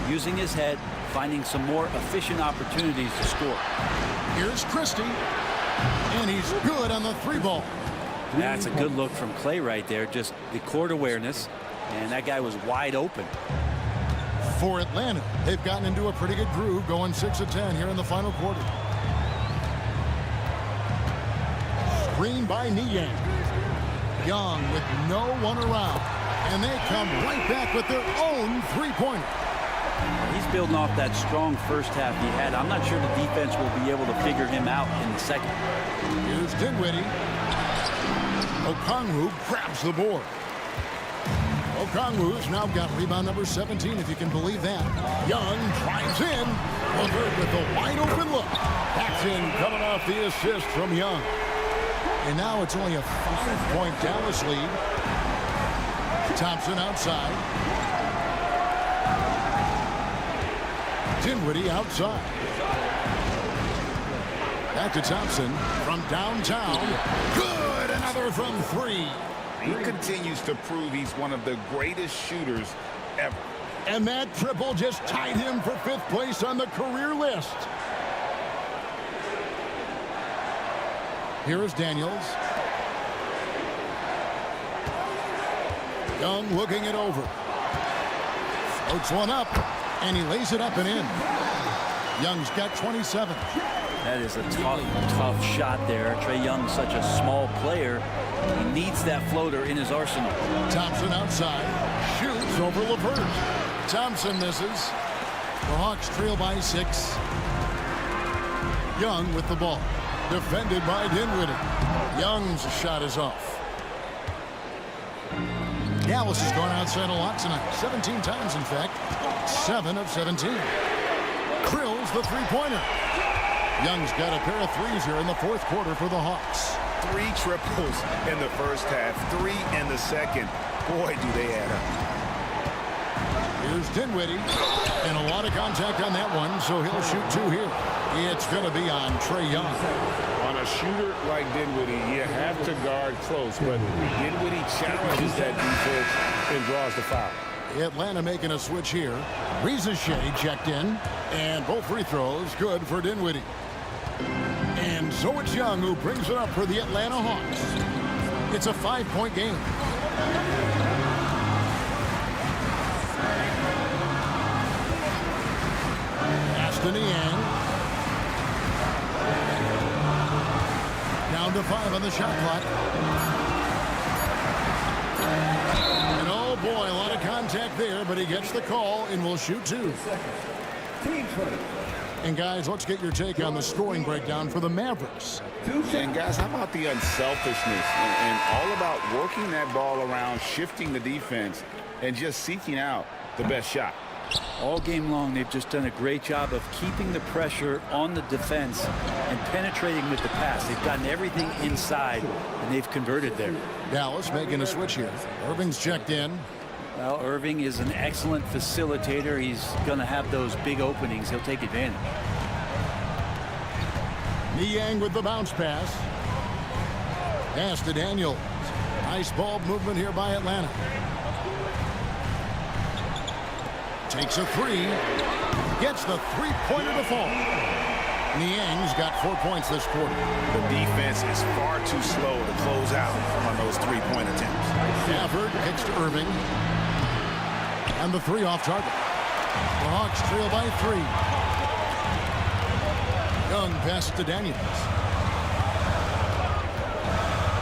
using his head, finding some more efficient opportunities to score. Here's Christie. And he's good on the three ball. That's a good look from Klay right there. Just the court awareness. And that guy was wide open. For Atlanta, they've gotten into a pretty good groove, going 6 of 10 here in the final quarter. Screen by Niang. Young with no one around. And they come right back with their own three-pointer. He's building off that strong first half he had. I'm not sure the defense will be able to figure him out in the second. Here's Dinwiddie. Okongwu grabs the board. Okongwu's now got rebound number 17, if you can believe that. Young drives in. LeVert with a wide open look. That's in, coming off the assist from Young. And now it's only a 5-point Dallas lead. Thompson outside. Dinwiddie outside. Back to Thompson from downtown. Good! Another from 3. He continues to prove he's one of the greatest shooters ever. And that triple just tied him for 5th place on the career list. Here is Daniels. Young looking it over. Floats one up. And he lays it up and in. Young's got 27. That is a tough shot there. Trae Young's such a small player. He needs that floater in his arsenal. Thompson outside. Shoots over LeVert. Thompson misses. The Hawks trail by 6. Young with the ball. Defended by Dinwiddie. Young's shot is off. Dallas has gone outside a lot tonight. 17 times, in fact. 7 of 17. Drills the three-pointer. Young's got a pair of threes here in the fourth quarter for the Hawks. 3 triples in the first half, 3 in the second. Boy, do they add up. Here's Dinwiddie. And a lot of contact on that one, so he'll shoot 2 here. It's going to be on Trae Young. On a shooter like Dinwiddie, you have to guard close, but Dinwiddie challenges that defense and draws the foul. Atlanta making a switch here. Risacher checked in, and both free throws good for Dinwiddie. And so it's Young who brings it up for the Atlanta Hawks. It's a 5-point game. Aston Niang. Down to 5 on the shot clock. And oh boy, a lot of contact there, but he gets the call and will shoot 2. And guys, let's get your take on the scoring breakdown for the Mavericks. And guys, how about the unselfishness and all about working that ball around, shifting the defense, and just seeking out the best shot. All game long, they've just done a great job of keeping the pressure on the defense and penetrating with the pass. They've gotten everything inside, and they've converted there. Dallas making a switch here. Irving's checked in. Well, Irving is an excellent facilitator. He's going to have those big openings. He'll take advantage. Niang with the bounce pass. Pass to Daniels. Nice ball movement here by Atlanta. Takes a 3. Gets the three-pointer to fall. Niang's got 4 points this quarter. The defense is far too slow to close out on those three-point attempts. Gafford kicks to Irving. And the 3 off target. The Hawks trail by 3. Young passes to Daniels.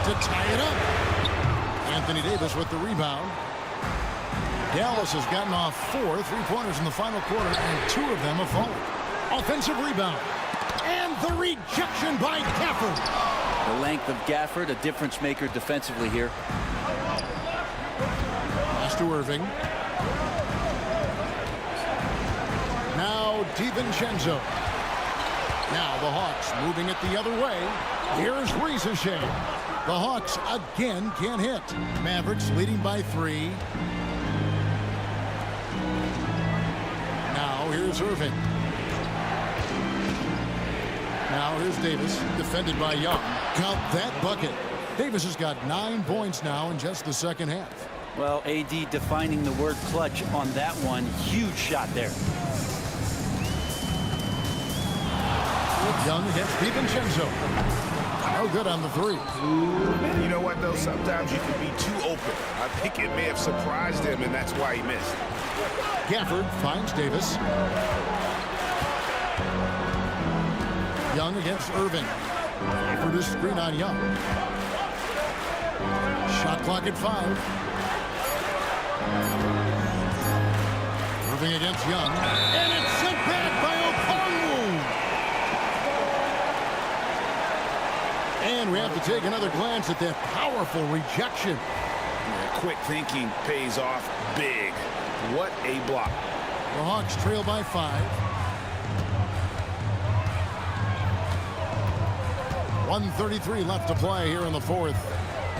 To tie it up. Anthony Davis with the rebound. Dallas has gotten off 4 three-pointers in the final quarter, and 2 of them have fallen. Offensive rebound. And the rejection by Gafford. The length of Gafford, a difference maker defensively here. Pass to Irving. Now DiVincenzo. Now the Hawks moving it the other way. Here's Risacher. The Hawks again can't hit. Mavericks leading by 3. Now here's Irving. Now here's Davis, defended by Young. Count that bucket. Davis has got 9 points now in just the second half. Well, AD defining the word clutch on that one. Huge shot there. Young against DiVincenzo. No good on the 3. You know what, though? Sometimes you can be too open. I think it may have surprised him, and that's why he missed. Gafford finds Davis. Young against Irving. For this screen on Young. Shot clock at 5. Irving against Young. And it's sent back by Okongwu. And we have to take another glance at that powerful rejection. Yeah, quick thinking pays off big. What a block. The Hawks trail by 5. 1:33 left to play here in the fourth.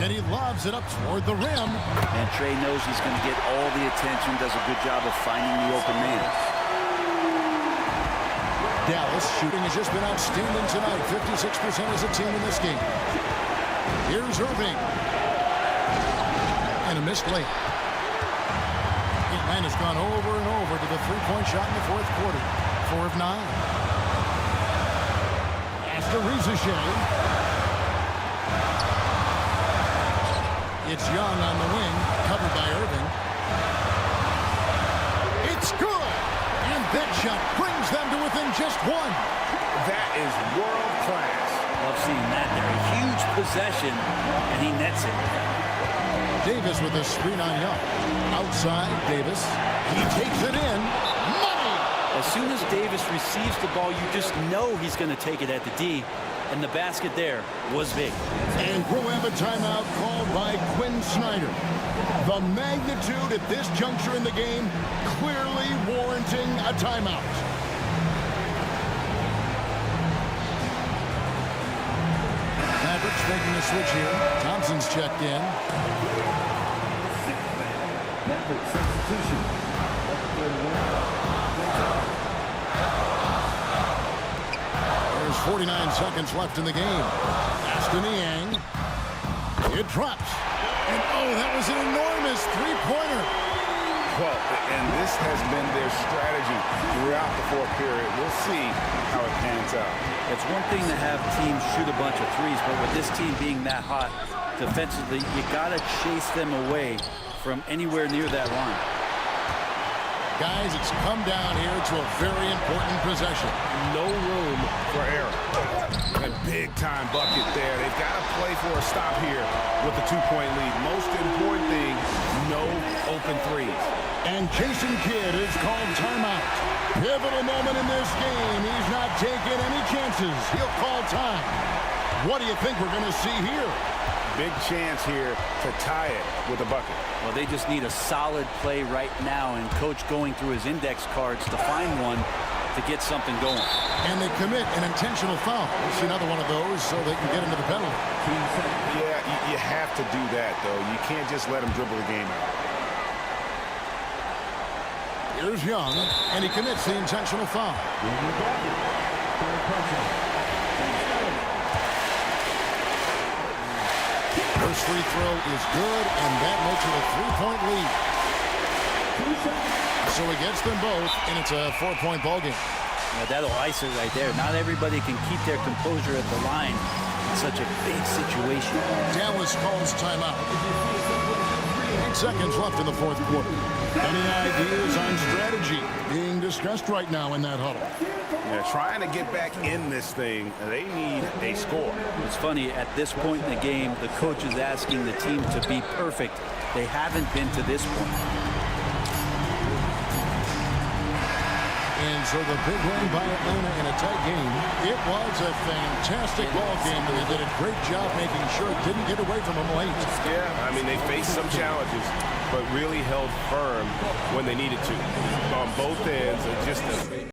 And he lobs it up toward the rim. And Trae knows he's going to get all the attention, does a good job of finding the open man. Dallas shooting has just been outstanding tonight. 56% as a team in this game. Here's Irving. And a missed layup. Atlanta's gone over and over to the three-point shot in the fourth quarter. 4 of 9. After Risacher. It's Young on the wing, covered by Irving. It's good! And shot brings them to within just one. That is world class. Love seeing that there. A huge possession, and he nets it. Davis with a screen on Young. Outside, Davis. He takes it in. Money! As soon as Davis receives the ball, you just know he's going to take it at the D, and the basket there was big. And we'll have a timeout called by Quinn Snyder. The magnitude at this juncture in the game clearly warranting a timeout. Mavericks making a switch here. Thompson's checked in. Maverick substitution. There's 49 seconds left in the game. Aston Niang. It drops. And oh, that was an enormous three-pointer. Well, and this has been their strategy throughout the fourth period. We'll see how it pans out. It's one thing to have teams shoot a bunch of threes, but with this team being that hot defensively, you got to chase them away from anywhere near that line. Guys, it's come down here to a very important possession. No room for error. A big-time bucket there. They've got to play for a stop here with the two-point lead. Most important thing, no open threes. And Jason Kidd is called timeout. Pivotal moment in this game. He's not taking any chances. He'll call time. What do you think we're going to see here? Big chance here to tie it with a bucket. Well, they just need a solid play right now, and Coach going through his index cards to find one to get something going. And they commit an intentional foul. We'll see another one of those so they can get into the penalty. Yeah, you have to do that, though. You can't just let them dribble the game out. Here's Young, and he commits the intentional foul. First free throw is good, and that makes it a three-point lead. So he gets them both, and it's a four-point ballgame. Yeah, that'll ice it right there. Not everybody can keep their composure at the line in such a big situation. Dallas calls timeout. 8 seconds left in the fourth quarter. Any ideas on strategy being discussed right now in that huddle? Yeah, trying to get back in this thing, they need a score. It's funny, at this point in the game, the coach is asking the team to be perfect. They haven't been to this point. And so the big win by Atlanta in a tight game. It was a fantastic ball game, and they did a great job making sure it didn't get away from them late. Yeah, I mean, they faced some challenges, but really held firm when they needed to. On both ends, just a